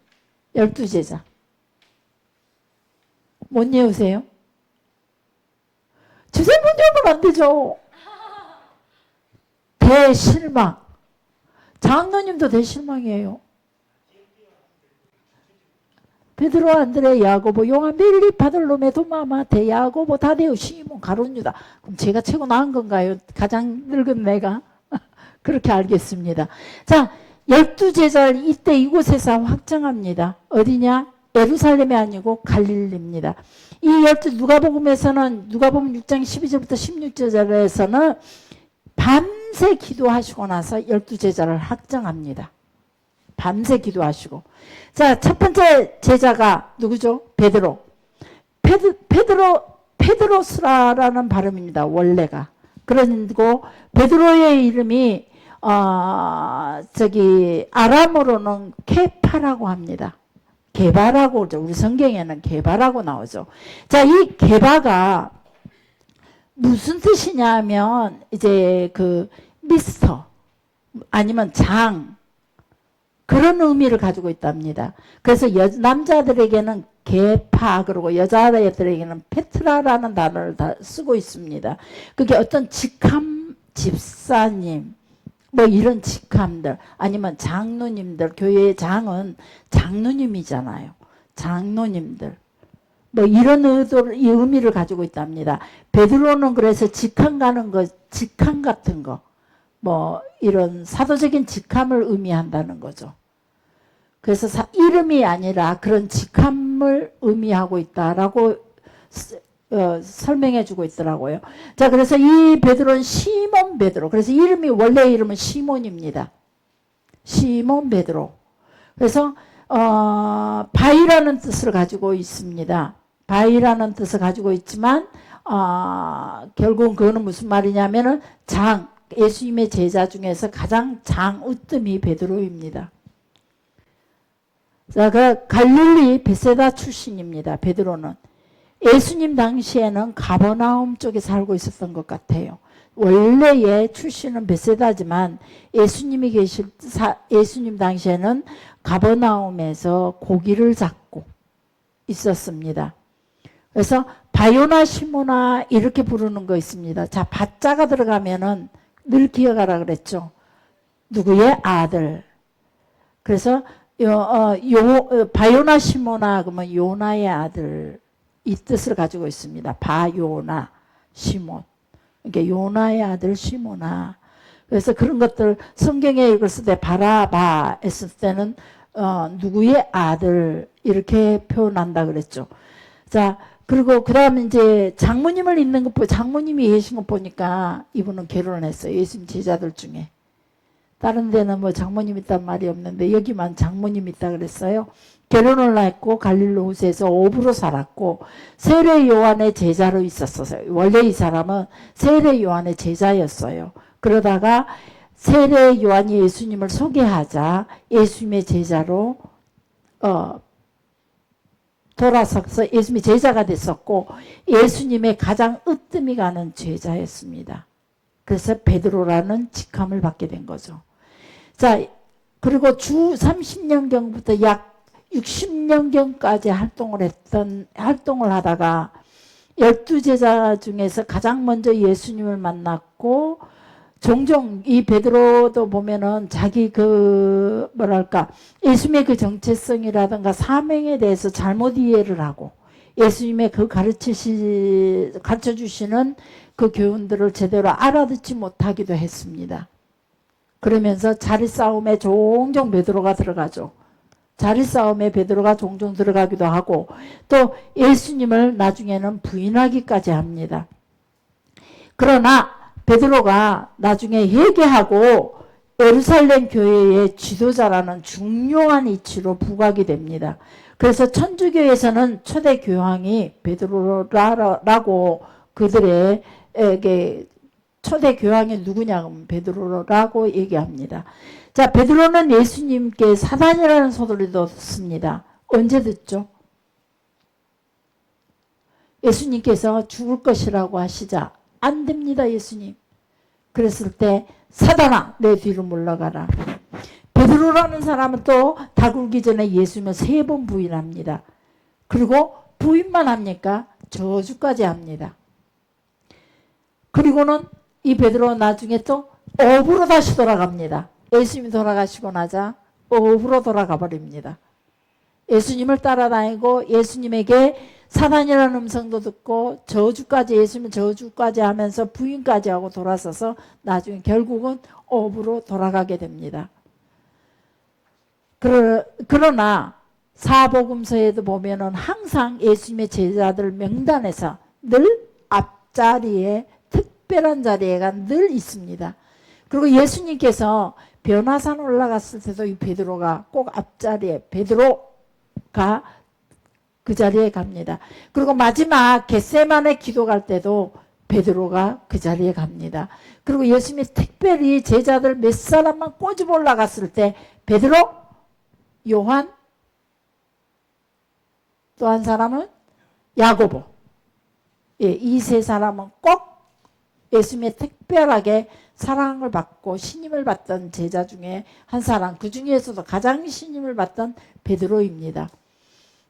12제자. 못 외우세요? 주제 못 외우면 안 되죠. 대실망. 장로님도 대실망이에요. 베드로, 안드레, 야고보, 요한, 빌리, 바돌로메, 도마마, 야고보, 다데오, 시몬, 가룟, 유다. 그럼 제가 최고 나은 건가요? 가장 늙은 내가? 그렇게 알겠습니다. 자, 12제자를 이때 이곳에서 확정합니다. 어디냐? 예루살렘이 아니고 갈릴리입니다. 이 누가복음 6장 12절부터 16절에서는 밤새 기도하시고 나서 12제자를 확정합니다. 밤새 기도하시고. 자, 첫 번째 제자가 누구죠? 베드로. 페드로스라는 발음입니다. 원래가. 그리고 베드로의 이름이 아람어로는 케파라고 합니다. 게바라고 그러죠. 우리 성경에는 게바라고 나오죠. 자, 이 게바가 무슨 뜻이냐면 이제 미스터 아니면 장 그런 의미를 가지고 있답니다. 그래서 남자들에게는 게파 그러고 여자들에게는 페트라라는 단어를 다 쓰고 있습니다. 그게 어떤 직함 집사님 뭐 이런 직함들 아니면 장로님들, 교회의 장은 장로님이잖아요. 장로님들 뭐 이런 이 의미를 가지고 있답니다. 베드로는 그래서 직함 가는 거, 직함 같은 거 뭐 이런 사도적인 직함을 의미한다는 거죠. 그래서 이름이 아니라 그런 직함을 사람을 의미하고 있다라고 설명해 주고 있더라고요. 자, 그래서 이 베드로는 시몬 베드로. 그래서 이름이 원래 이름은 시몬입니다. 시몬 베드로. 그래서 바위라는 뜻을 가지고 있습니다. 바위라는 뜻을 가지고 있지만 결국은 그거는 무슨 말이냐면은 예수님의 제자 중에서 가장 장으뜸이 베드로입니다. 자, 그 갈릴리 베세다 출신입니다. 베드로는 예수님 당시에는 가버나움 쪽에 살고 있었던 것 같아요. 원래의 출신은 베세다지만 예수님 당시에는 가버나움에서 고기를 잡고 있었습니다. 그래서 바요나 시모나 이렇게 부르는 거 있습니다. 자, 바자가 들어가면은 늘 기억하라 그랬죠. 누구의 아들. 그래서 바요나 시모나 그러면 요나의 아들 이 뜻을 가지고 있습니다. 바요나 시몬. 그러니까 요나의 아들 시모나. 그래서 그런 것들 성경에 읽었을 때 바라바 했을 때는 누구의 아들 이렇게 표현한다 그랬죠. 자, 그리고 그 다음에 이제 장모님을 있는 것 장모님이 계신 것 보니까 이분은 결혼을 했어요. 예수님 제자들 중에. 다른 데는 뭐 장모님 있단 말이 없는데 여기만 장모님 있다 그랬어요. 결혼을 했고 갈릴로스에서 어부로 살았고 세례 요한의 제자로 있었어요. 원래 이 사람은 세례 요한의 제자였어요. 그러다가 세례 요한이 예수님을 소개하자 예수님의 제자로 돌아서서 예수님의 제자가 됐었고 예수님의 가장 으뜸이 가는 제자였습니다. 그래서 베드로라는 직함을 받게 된 거죠. 자, 그리고 주 30년경부터 약 60년경까지 활동을 하다가 12제자 중에서 가장 먼저 예수님을 만났고 종종 이 베드로도 보면은 자기 예수님의 그 정체성이라든가 사명에 대해서 잘못 이해를 하고 예수님의 그 가르쳐 주시는 그 교훈들을 제대로 알아듣지 못하기도 했습니다. 그러면서 자리싸움에 종종 베드로가 들어가죠. 자리싸움에 베드로가 종종 들어가기도 하고 또 예수님을 나중에는 부인하기까지 합니다. 그러나 베드로가 나중에 회개하고 예루살렘 교회의 지도자라는 중요한 이치로 부각이 됩니다. 그래서 천주교에서는 초대 교황이 베드로라고 그들에게 초대 교황이 누구냐면 베드로라고 얘기합니다. 자, 베드로는 예수님께 사단이라는 소리도 듣습니다. 언제 듣죠? 예수님께서 죽을 것이라고 하시자 안 됩니다, 예수님. 그랬을 때 사단아 내 뒤로 물러가라. 베드로라는 사람은 또 다굴기 전에 예수님을 3번 부인합니다. 그리고 부인만 합니까? 저주까지 합니다. 그리고는 이 베드로 나중에 또 어부로 다시 돌아갑니다. 예수님이 돌아가시고 나자 어부로 돌아가 버립니다. 예수님을 따라다니고 예수님에게 사단이라는 음성도 듣고 저주까지 예수님 저주까지 하면서 부인까지 하고 돌아서서 나중에 결국은 어부로 돌아가게 됩니다. 그러나 사복음서에도 보면은 항상 예수님의 제자들 명단에서 늘 앞자리에 특별한 자리가 늘 있습니다. 그리고 예수님께서 변화산 올라갔을 때도 이 베드로가 꼭 앞자리에 베드로가 그 자리에 갑니다. 그리고 마지막 겟세마네 기도 갈 때도 베드로가 그 자리에 갑니다. 그리고 예수님이 특별히 제자들 몇 사람만 꼬집어 올라갔을 때 베드로, 요한, 또 한 사람은 야고보. 이 3사람은 꼭 예수님의 특별하게 사랑을 받고 신임을 받던 제자 중에 한 사람, 그 중에서도 가장 신임을 받던 베드로입니다.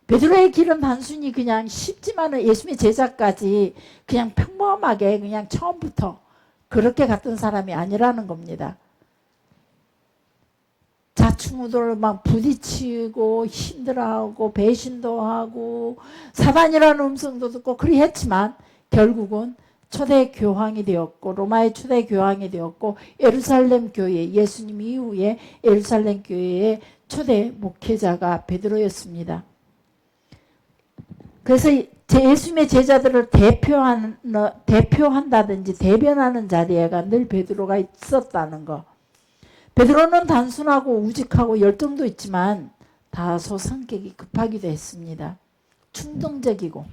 베드로의 길은 단순히 그냥 쉽지만은 예수님의 제자까지 그냥 평범하게 그냥 처음부터 그렇게 갔던 사람이 아니라는 겁니다. 자충우돌 막 부딪히고 힘들어하고 배신도 하고 사단이라는 음성도 듣고 그리 했지만 결국은 초대 교황이 되었고 로마의 초대 교황이 되었고 예루살렘 교회 예수님 이후에 예루살렘 교회의 초대 목회자가 베드로였습니다. 그래서 예수님의 제자들을 대표한다든지 대변하는 자리에가 늘 베드로가 있었다는 거. 베드로는 단순하고 우직하고 열정도 있지만 다소 성격이 급하기도 했습니다. 충동적이고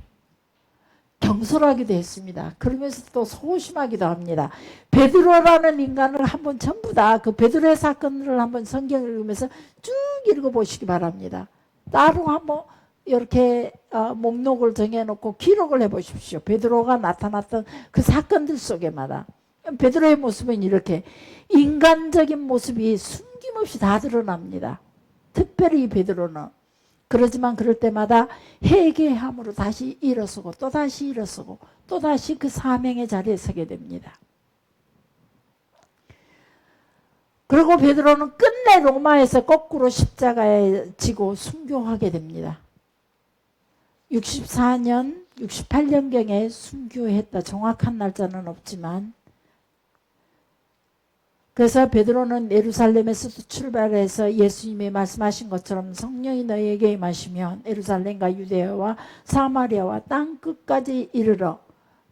경솔하기도 했습니다. 그러면서 또 소심하기도 합니다. 베드로라는 인간을 한번 전부 다 그 베드로의 사건을 한번 성경을 읽으면서 쭉 읽어보시기 바랍니다. 따로 한번 이렇게 목록을 정해놓고 기록을 해보십시오. 베드로가 나타났던 그 사건들 속에마다 베드로의 모습은 이렇게 인간적인 모습이 숨김없이 다 드러납니다. 특별히 베드로는 그러지만 그럴 때마다 회개함으로 다시 일어서고 또다시 일어서고 또다시 그 사명의 자리에 서게 됩니다. 그리고 베드로는 끝내 로마에서 거꾸로 십자가에 지고 순교하게 됩니다. 64년, 68년경에 순교했다. 정확한 날짜는 없지만 그래서 베드로는 예루살렘에서 출발해서 예수님이 말씀하신 것처럼 성령이 너희에게 임하시면 예루살렘과 유대야와 사마리아와 땅끝까지 이르러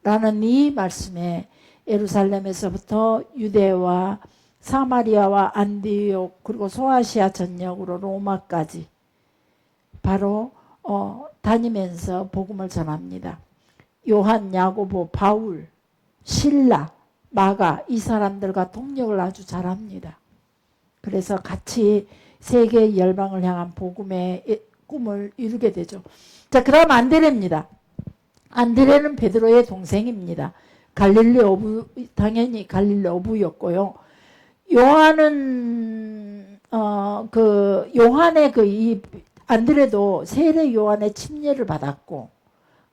라는 이 말씀에 예루살렘에서부터 유대와 사마리아와 안디옥 그리고 소아시아 전역으로 로마까지 바로 다니면서 복음을 전합니다. 요한, 야고보, 바울, 실라, 마가 이 사람들과 동력을 아주 잘합니다. 그래서 같이 세계 열방을 향한 복음의 꿈을 이루게 되죠. 자, 그다음 안드레입니다. 안드레는 베드로의 동생입니다. 갈릴리 어부, 당연히 갈릴리 어부였고요. 요한은 요한의 이 안드레도 세례 요한의 침례를 받았고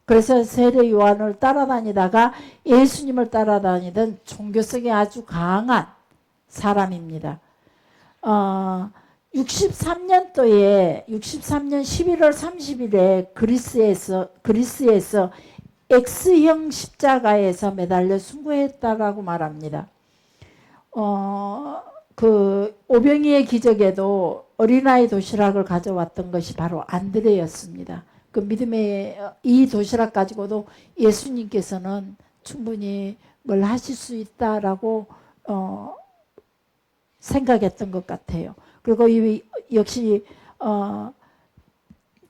그래서 세례 요한을 따라다니다가 예수님을 따라다니던 종교성이 아주 강한 사람입니다. 63년도에 63년 11월 30일에 그리스에서 X형 십자가에서 매달려 순교했다라고 말합니다. 그 오병이의 기적에도 어린아이 도시락을 가져왔던 것이 바로 안드레였습니다. 그 믿음의 이 도시락 가지고도 예수님께서는 충분히 뭘 하실 수 있다라고 생각했던 것 같아요. 그리고 역시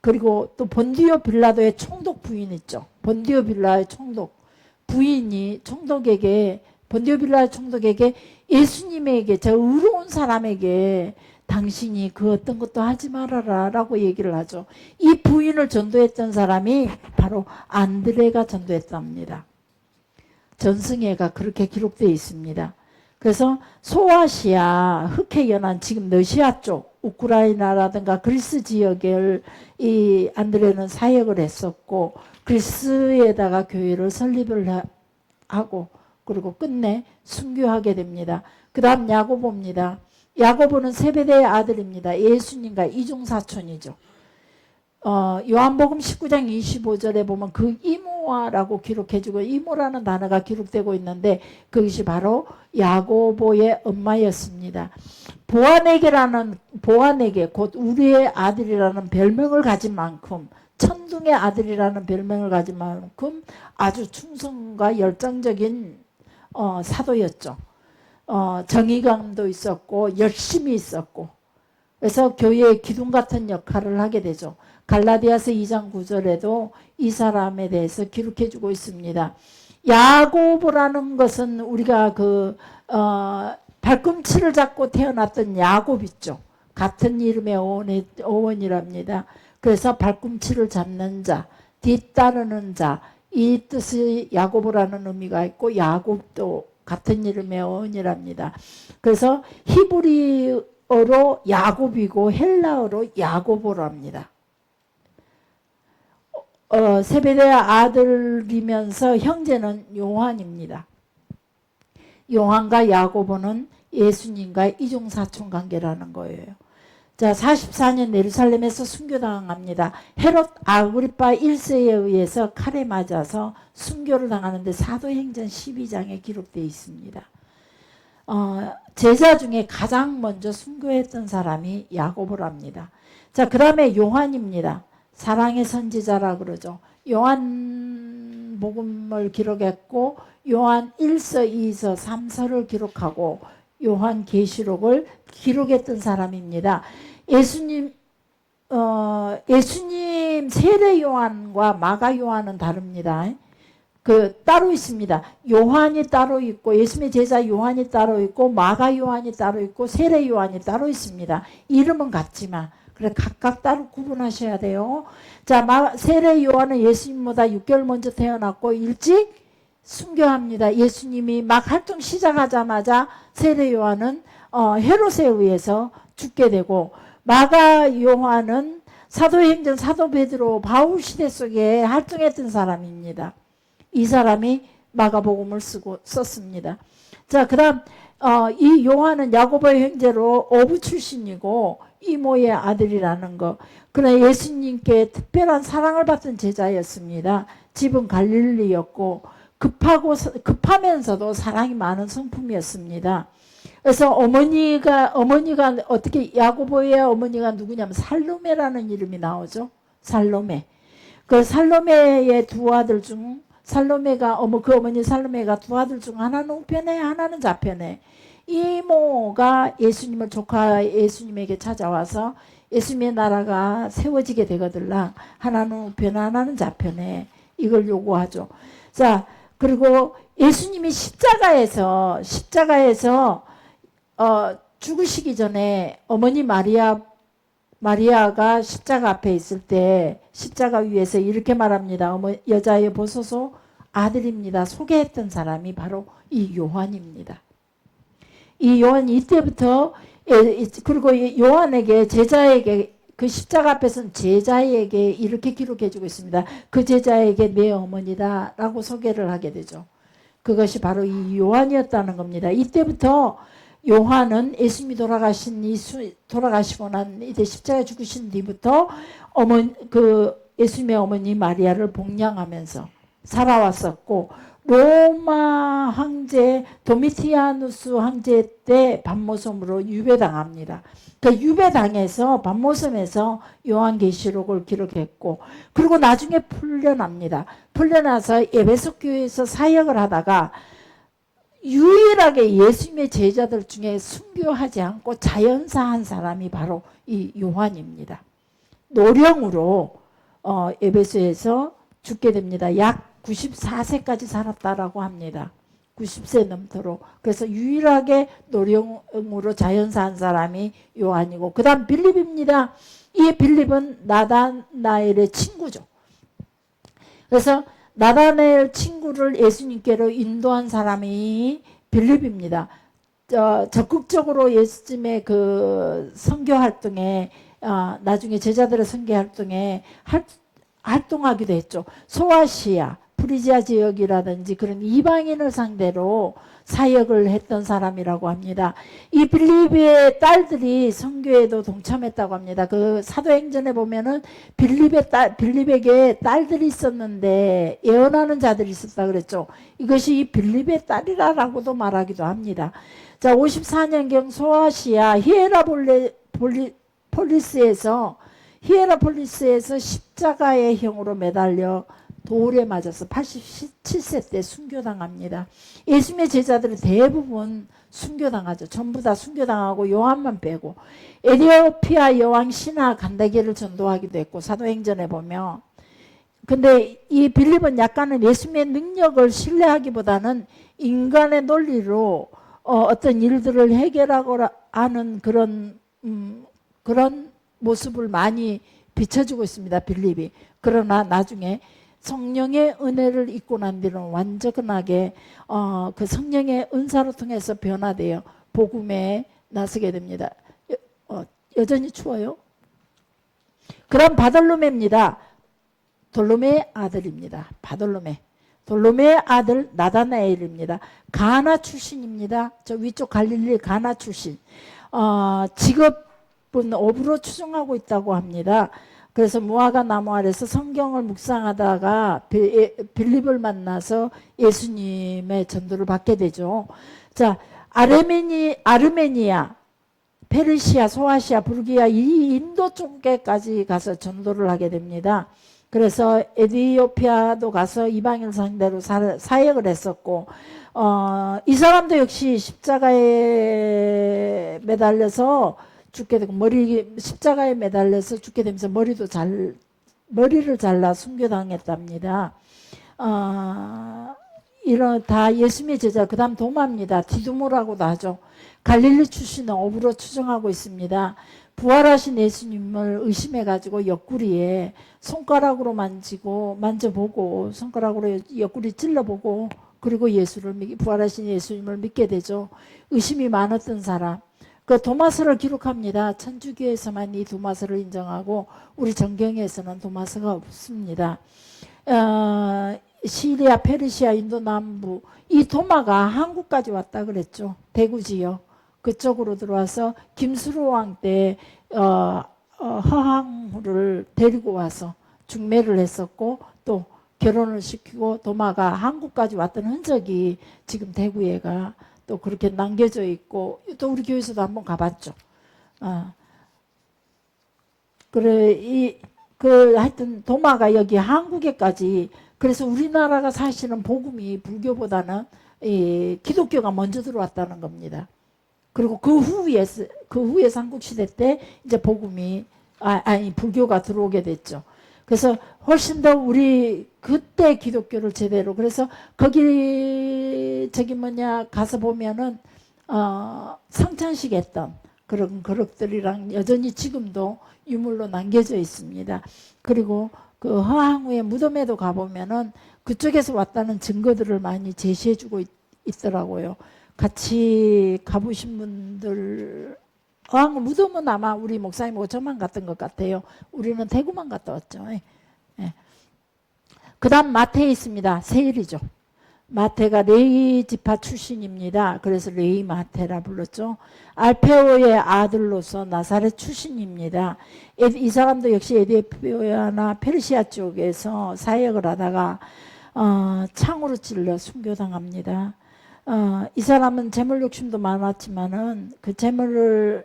그리고 또 본디오 빌라도의 총독 부인 있죠. 본디오 빌라의 총독 부인이 본디오 빌라의 총독에게 예수님에게 저 의로운 사람에게 당신이 그 어떤 것도 하지 말아라 라고 얘기를 하죠. 이 부인을 전도했던 사람이 바로 안드레가 전도했답니다. 전승회가 그렇게 기록되어 있습니다. 그래서 소아시아 흑해 연안 지금 러시아 쪽 우크라이나라든가 그리스 지역을 이 안드레는 사역을 했었고 그리스에다가 교회를 설립을 하고 그리고 끝내 순교하게 됩니다. 그 다음 야고보입니다. 야고보는 세베대의 아들입니다. 예수님과 이중사촌이죠. 요한복음 19장 25절에 보면 그 이모라고 기록해주고 이모라는 단어가 기록되고 있는데 그것이 바로 야고보의 엄마였습니다. 보아네게 곧 우리의 아들이라는 별명을 가진 만큼 천둥의 아들이라는 별명을 가진 만큼 아주 충성과 열정적인 사도였죠. 정의감도 있었고 열심히 있었고 그래서 교회의 기둥 같은 역할을 하게 되죠. 갈라디아서 2장 9절에도 이 사람에 대해서 기록해 주고 있습니다. 야고보라는 것은 우리가 발꿈치를 잡고 태어났던 야곱 있죠. 같은 이름의 어원이랍니다. 그래서 발꿈치를 잡는 자, 뒤따르는 자, 이 뜻이 야고보라는 의미가 있고 야곱도 같은 이름의 어원이랍니다. 그래서 히브리어로 야곱이고 헬라어로 야고보랍니다. 세베대의 아들이면서 형제는 요한입니다. 요한과 야고보는 예수님과 이중사촌 관계라는 거예요. 자, 44년 예루살렘에서 순교당합니다. 헤롯 아그리파 1세에 의해서 칼에 맞아서 순교를 당하는데 사도행전 12장에 기록되어 있습니다. 제자 중에 가장 먼저 순교했던 사람이 야고보랍니다. 자, 그 다음에 요한입니다. 사랑의 선지자라 그러죠. 요한복음을 기록했고 요한 1서, 2서, 3서를 기록하고 요한계시록을 기록했던 사람입니다. 예수님 세례 요한과 마가 요한은 다릅니다. 따로 있습니다. 요한이 따로 있고 예수님의 제자 요한이 따로 있고 마가 요한이 따로 있고 세례 요한이 따로 있습니다. 이름은 같지만 그래 각각 따로 구분하셔야 돼요. 자, 세례 요한은 예수님보다 6개월 먼저 태어났고 일찍 순교합니다. 예수님이 막 활동 시작하자마자 세례 요한은 헤롯에 의해서 죽게 되고 마가 요한은 사도행전 사도 베드로 바울 시대 속에 활동했던 사람입니다. 이 사람이 마가복음을 썼습니다. 자, 그다음 이 요한은 야고보의 형제로 어부 출신이고 이모의 아들이라는 거. 그러나 예수님께 특별한 사랑을 받던 제자였습니다. 집은 갈릴리였고 급하면서도 사랑이 많은 성품이었습니다. 그래서 어머니가 어떻게 야고보의 어머니가 누구냐면 살로메라는 이름이 나오죠. 살로메. 그 살로메의 두 아들 중 살로메가 그 어머니 살로메가 두 아들 중 하나는 우편에 하나는 좌편에 이모가 예수님을 조카 예수님에게 찾아와서 예수님의 나라가 세워지게 되거들라 하나는 우편에 하나는 좌편에 이걸 요구하죠. 자, 그리고 예수님이 십자가에서 죽으시기 전에 어머니 마리아가 십자가 앞에 있을 때 십자가 위에서 이렇게 말합니다. 여자여 보소서 아들입니다. 소개했던 사람이 바로 이 요한입니다. 이 요한이 이때부터 그리고 요한에게 제자에게 그 십자가 앞에 선 제자에게 이렇게 기록해주고 있습니다. 그 제자에게 내 어머니다 라고 소개를 하게 되죠. 그것이 바로 이 요한이었다는 겁니다. 이때부터 요한은 예수님이 돌아가시고 난 이제 십자가에 죽으신 뒤부터 예수님의 어머니 마리아를 복양하면서 살아왔었고 로마 황제 도미티아누스 황제 때 밤모섬으로 유배당합니다. 그 유배당해서 밤모섬에서 요한계시록을 기록했고 그리고 나중에 풀려납니다. 풀려나서 에베소 교회에서 사역을 하다가 유일하게 예수님의 제자들 중에 순교하지 않고 자연사한 사람이 바로 이 요한입니다. 노령으로 에베소에서 죽게 됩니다. 약 94세까지 살았다라고 합니다. 90세 넘도록. 그래서 유일하게 노령으로 자연사한 사람이 요한이고 그 다음 빌립입니다. 이 빌립은 나다나엘의 친구죠. 그래서 나다나엘 친구를 예수님께로 인도한 사람이 빌립입니다. 적극적으로 예수님의 그 선교 활동에 나중에 제자들의 선교 활동에 활동하기도 했죠. 소아시아, 프리지아 지역이라든지 그런 이방인을 상대로 사역을 했던 사람이라고 합니다. 이 빌립의 딸들이 선교에도 동참했다고 합니다. 그 사도행전에 보면은 빌립에게 딸들이 있었는데 예언하는 자들이 있었다 그랬죠. 이것이 이 빌립의 딸이라고도 말하기도 합니다. 자, 54년경 소아시아 히에라폴리스에서 십자가의 형으로 매달려 돌에 맞아서 87세 때 순교당합니다. 예수님의 제자들은 대부분 순교당하죠. 전부 다 순교당하고 요한만 빼고 에티오피아 여왕 신하 간다게를 전도하기도 했고 사도행전에 보면 근데 이 빌립은 약간은 예수님의 능력을 신뢰하기보다는 인간의 논리로 어떤 일들을 해결하고 하는 그런 모습을 많이 비춰주고 있습니다. 빌립이. 그러나 나중에 성령의 은혜를 입고 난 뒤로는 완전하게 그 성령의 은사로 통해서 변화되어 복음에 나서게 됩니다. 여전히 추워요. 그럼 바돌로메입니다. 돌로메의 아들입니다. 돌로메의 아들 나다나엘입니다. 가나 출신입니다. 저 위쪽 갈릴리 가나 출신. 직업은 어부로 추정하고 있다고 합니다. 그래서 무화과 나무 아래서 성경을 묵상하다가 빌립을 만나서 예수님의 전도를 받게 되죠. 자, 아르메니아, 페르시아, 소아시아, 불기아 이 인도 쪽에까지 가서 전도를 하게 됩니다. 그래서 에티오피아도 가서 이방인을 상대로 사역을 했었고, 이 사람도 역시 십자가에 매달려서 죽게 되고, 십자가에 매달려서 죽게 되면서 머리를 잘라 순교당했답니다. 이런 다 예수님의 제자. 그 다음 도마입니다. 디두모라고도 하죠. 갈릴리 출신은 어부로 추정하고 있습니다. 부활하신 예수님을 의심해가지고 옆구리에 손가락으로 만져보고 손가락으로 옆구리 찔러보고, 그리고 부활하신 예수님을 믿게 되죠. 의심이 많았던 사람. 그 도마서를 기록합니다. 천주교에서만 이 도마서를 인정하고 우리 정경에서는 도마서가 없습니다. 시리아, 페르시아, 인도 남부, 이 도마가 한국까지 왔다 그랬죠. 대구 지역 그쪽으로 들어와서 김수로 왕 때 허황후를 데리고 와서 중매를 했었고, 또 결혼을 시키고 도마가 한국까지 왔던 흔적이 지금 대구에가 또 그렇게 남겨져 있고, 또 우리 교회에서도 한번 가봤죠. 그래, 하여튼 도마가 여기 한국에까지. 그래서 우리나라가 사실은 복음이 불교보다는 기독교가 먼저 들어왔다는 겁니다. 그리고 그 후에 삼국시대 때 이제 불교가 들어오게 됐죠. 그래서 훨씬 더 우리 그때 기독교를 제대로. 그래서 거기 가서 보면은 성찬식 했던 그런 그릇들이랑 여전히 지금도 유물로 남겨져 있습니다. 그리고 그 허황후의 무덤에도 가보면은 그쪽에서 왔다는 증거들을 많이 제시해주고 있더라고요. 같이 가보신 분들, 허황후 무덤은 아마 우리 목사님하고 저만 갔던 것 같아요. 우리는 대구만 갔다 왔죠. 그 다음 마태에 있습니다. 세일이죠. 마태가 레위 지파 출신입니다. 그래서 레위 마태라 불렀죠. 알페오의 아들로서 나사렛 출신입니다. 이 사람도 역시 에티오피아나 페르시아 쪽에서 사역을 하다가 창으로 찔러 순교당합니다. 이 사람은 재물 욕심도 많았지만은 그 재물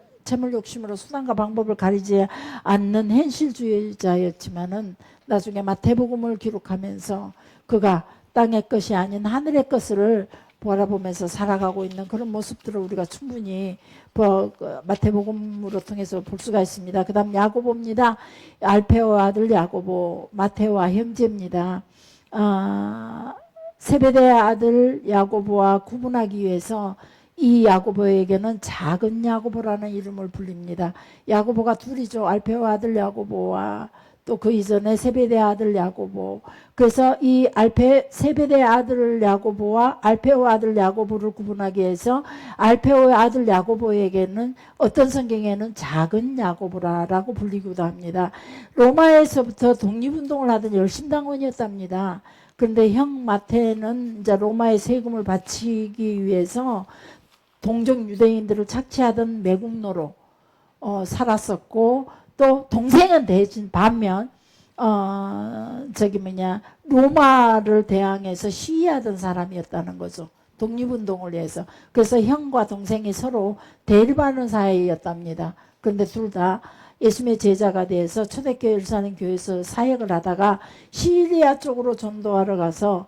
욕심으로 수단과 방법을 가리지 않는 현실주의자였지만은 나중에 마태복음을 기록하면서 그가 땅의 것이 아닌 하늘의 것을 바라보면서 살아가고 있는 그런 모습들을 우리가 충분히 마태복음으로 통해서 볼 수가 있습니다. 그 다음 야고보입니다. 알페오 아들 야고보, 마테오와 형제입니다. 세베대의 아들 야고보와 구분하기 위해서 이 야고보에게는 작은 야고보라는 이름을 불립니다. 야고보가 둘이죠. 알페오 아들 야고보와 또 그 이전에 세베대 아들 야고보. 그래서 이 세베대 아들 야고보와 알페오 아들 야고보를 구분하기 위해서 알페오의 아들 야고보에게는 어떤 성경에는 작은 야고보라고 불리기도 합니다. 로마에서부터 독립운동을 하던 열심당원이었답니다. 그런데 형 마태는 이제 로마의 세금을 바치기 위해서 동족 유대인들을 착취하던 매국노로 살았었고, 또 동생은 대신 반면 로마를 대항해서 시위하던 사람이었다는 거죠. 독립운동을 위해서. 그래서 형과 동생이 서로 대립하는 사이였답니다. 그런데 둘 다 예수님의 제자가 돼서 초대교회 일산교회에서 사역을 하다가 시리아 쪽으로 전도하러 가서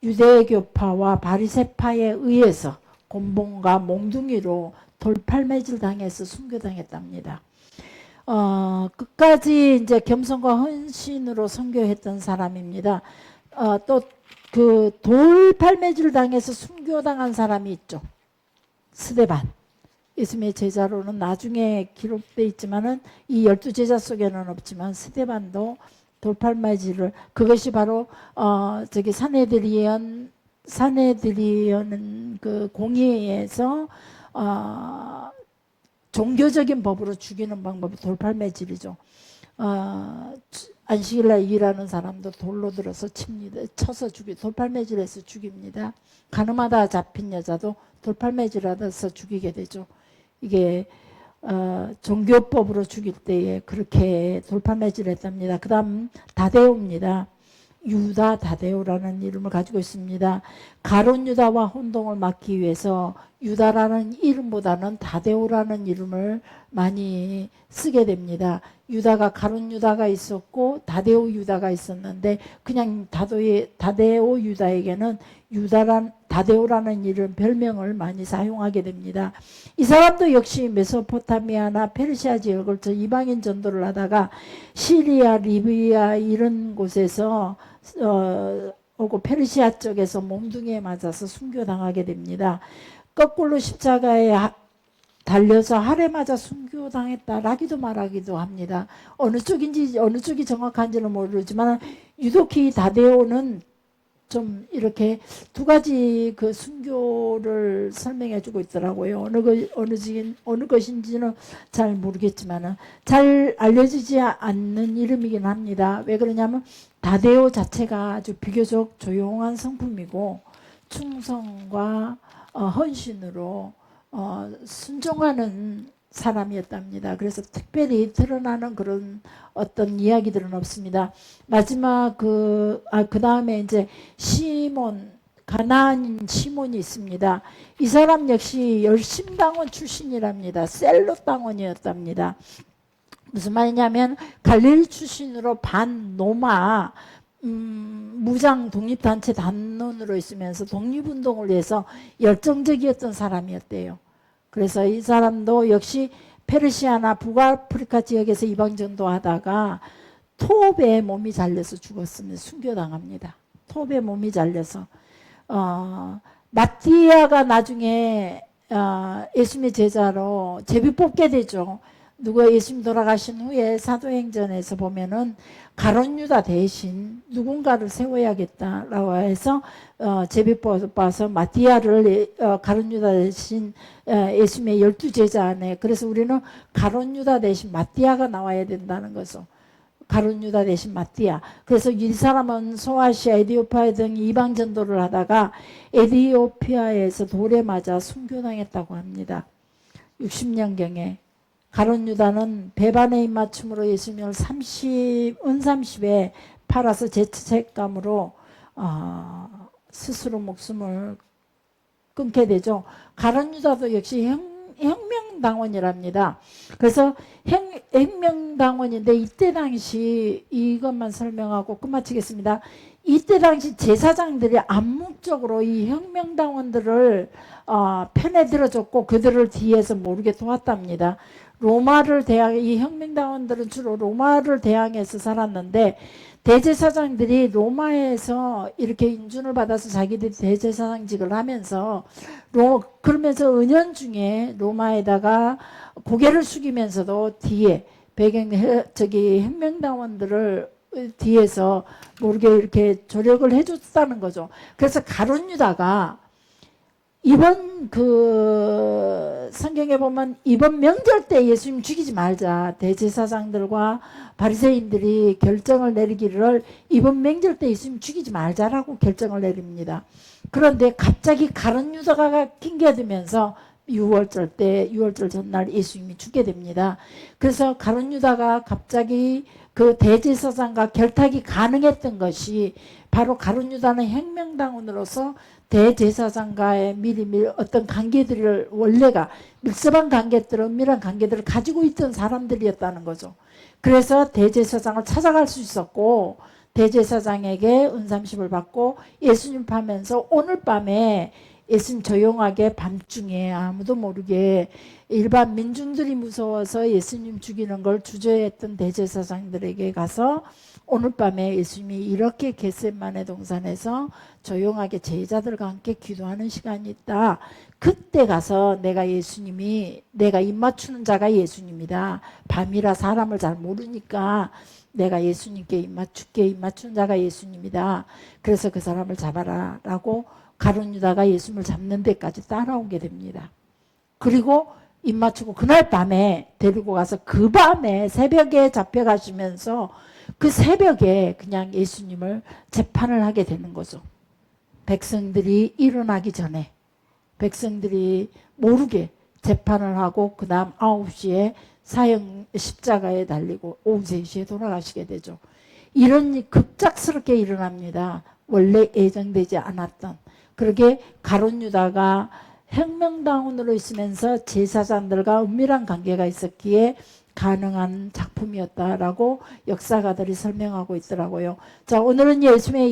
유대교파와 바리새파에 의해서 곤봉과 몽둥이로 돌팔매질 당해서 순교당했답니다. 끝까지 이제 겸손과 헌신으로 선교했던 사람입니다. 또 그 돌팔매질 당해서 순교당한 사람이 있죠. 스데반. 예수님의 제자로는 나중에 기록되어 있지만은 이 12제자 속에는 없지만 스데반도 돌팔매질을, 그것이 바로 산헤드리온 그 공의회에서 종교적인 법으로 죽이는 방법이 돌팔매질이죠. 안식일날 일하는 사람도 돌로 들어서 칩니다. 쳐서 돌팔매질해서 죽입니다. 가늠하다 잡힌 여자도 돌팔매질하다서 죽이게 되죠. 이게 종교법으로 죽일 때에 그렇게 돌팔매질했답니다. 그 다음 다데오입니다. 유다 다데오라는 이름을 가지고 있습니다. 가룟 유다와 혼동을 막기 위해서 유다라는 이름보다는 다데오라는 이름을 많이 쓰게 됩니다. 유다가 가룟 유다가 있었고 다데오 유다가 있었는데 그냥 다데오 유다에게는 다데오라는 이름 별명을 많이 사용하게 됩니다. 이 사람도 역시 메소포타미아나 페르시아 지역을 걸쳐 이방인 전도를 하다가 시리아, 리비아 이런 곳에서 오고 페르시아 쪽에서 몽둥이에 맞아서 순교당하게 됩니다. 거꾸로 십자가에 달려서 활에 맞아 순교당했다라기도 말하기도 합니다. 어느 쪽이 정확한지는 모르지만 유독히 다데오는 좀 이렇게 두 가지 그 순교를 설명해 주고 있더라고요. 어느 것인지는 잘 모르겠지만은 잘 알려지지 않는 이름이긴 합니다. 왜 그러냐면 다데오 자체가 아주 비교적 조용한 성품이고 충성과 헌신으로 순종하는 사람이었답니다. 그래서 특별히 드러나는 그런 어떤 이야기들은 없습니다. 마지막 그 다음에 이제 가나안인 시몬이 있습니다. 이 사람 역시 열심당원 출신이랍니다. 셀롯 당원이었답니다. 무슨 말이냐면 갈릴리 출신으로 반로마 무장 독립단체 단원으로 있으면서 독립운동을 위해서 열정적이었던 사람이었대요. 그래서 이 사람도 역시 페르시아나 북아프리카 지역에서 이방전도하다가 톱에 몸이 잘려서 죽었습니다. 순교당합니다. 톱에 몸이 잘려서 마띠아가 나중에 예수님의 제자로 제비 뽑게 되죠. 예수님 돌아가신 후에 사도행전에서 보면은 가룟 유다 대신 누군가를 세워야겠다라고 해서 제비 뽑아서 마띠아를 가룟 유다 대신 예수님의 12제자 안에, 그래서 우리는 가룟 유다 대신 마띠아가 나와야 된다는 거죠. 가룟 유다 대신 마띠아. 그래서 이 사람은 소아시아, 에디오피아 등 이방 전도를 하다가 에디오피아에서 돌에 맞아 순교당했다고 합니다. 60년경에. 가룟 유다는 배반의 입맞춤으로 예수님을 은30에 팔아서 죄책감으로 스스로 목숨을 끊게 되죠. 가룟 유다도 역시 혁명당원이랍니다. 그래서 혁명당원인데 이때 당시 이것만 설명하고 끝마치겠습니다. 이때 당시 제사장들이 암묵적으로 이 혁명당원들을 편에 들어줬고 그들을 뒤에서 모르게 도왔답니다. 이 혁명당원들은 주로 로마를 대항해서 살았는데 대제사장들이 로마에서 이렇게 인준을 받아서 자기들이 대제사장직을 하면서 그러면서 은연중에 로마에다가 고개를 숙이면서도 뒤에 혁명당원들을 뒤에서 모르게 이렇게 조력을 해줬다는 거죠. 그래서 가룟 유다가 이번 성경에 보면 이번 명절 때 예수님 죽이지 말자, 대제사장들과 바리새인들이 결정을 내리기를 이번 명절 때 예수님 죽이지 말자라고 결정을 내립니다. 그런데 갑자기 가룟 유다가 낑겨들면서 6월절 전날 예수님이 죽게 됩니다. 그래서 가룟 유다가 갑자기 그 대제사장과 결탁이 가능했던 것이 바로 가룟 유다는 혁명당원으로서 대제사장과의 미리밀 어떤 관계들을 원래가 밀접한 관계들, 은밀한 관계들을 가지고 있던 사람들이었다는 거죠. 그래서 대제사장을 찾아갈 수 있었고 대제사장에게 은삼십을 받고 예수님 파면서 오늘 밤에 예수님 조용하게 밤중에 아무도 모르게 일반 민중들이 무서워서 예수님 죽이는 걸 주저했던 대제사장들에게 가서 오늘 밤에 예수님이 이렇게 겟세마네 동산에서 조용하게 제자들과 함께 기도하는 시간이 있다. 그때 가서 내가 입맞추는 자가 예수님이다. 밤이라 사람을 잘 모르니까 내가 예수님께 입맞추는 자가 예수님이다. 그래서 그 사람을 잡아라 라고 가룟 유다가 예수님을 잡는 데까지 따라오게 됩니다. 그리고 입맞추고 그날 밤에 데리고 가서 그 밤에 새벽에 잡혀가시면서 그 새벽에 그냥 예수님을 재판을 하게 되는 거죠. 백성들이 일어나기 전에 백성들이 모르게 재판을 하고 그 다음 9시에 십자가에 달리고 오후 3시에 돌아가시게 되죠. 이런 급작스럽게 일어납니다. 원래 예정되지 않았던. 그러게 가룟 유다가 혁명당원으로 있으면서 제사장들과 은밀한 관계가 있었기에 가능한 작품이었다라고 역사가들이 설명하고 있더라고요. 자, 오늘은 예수님의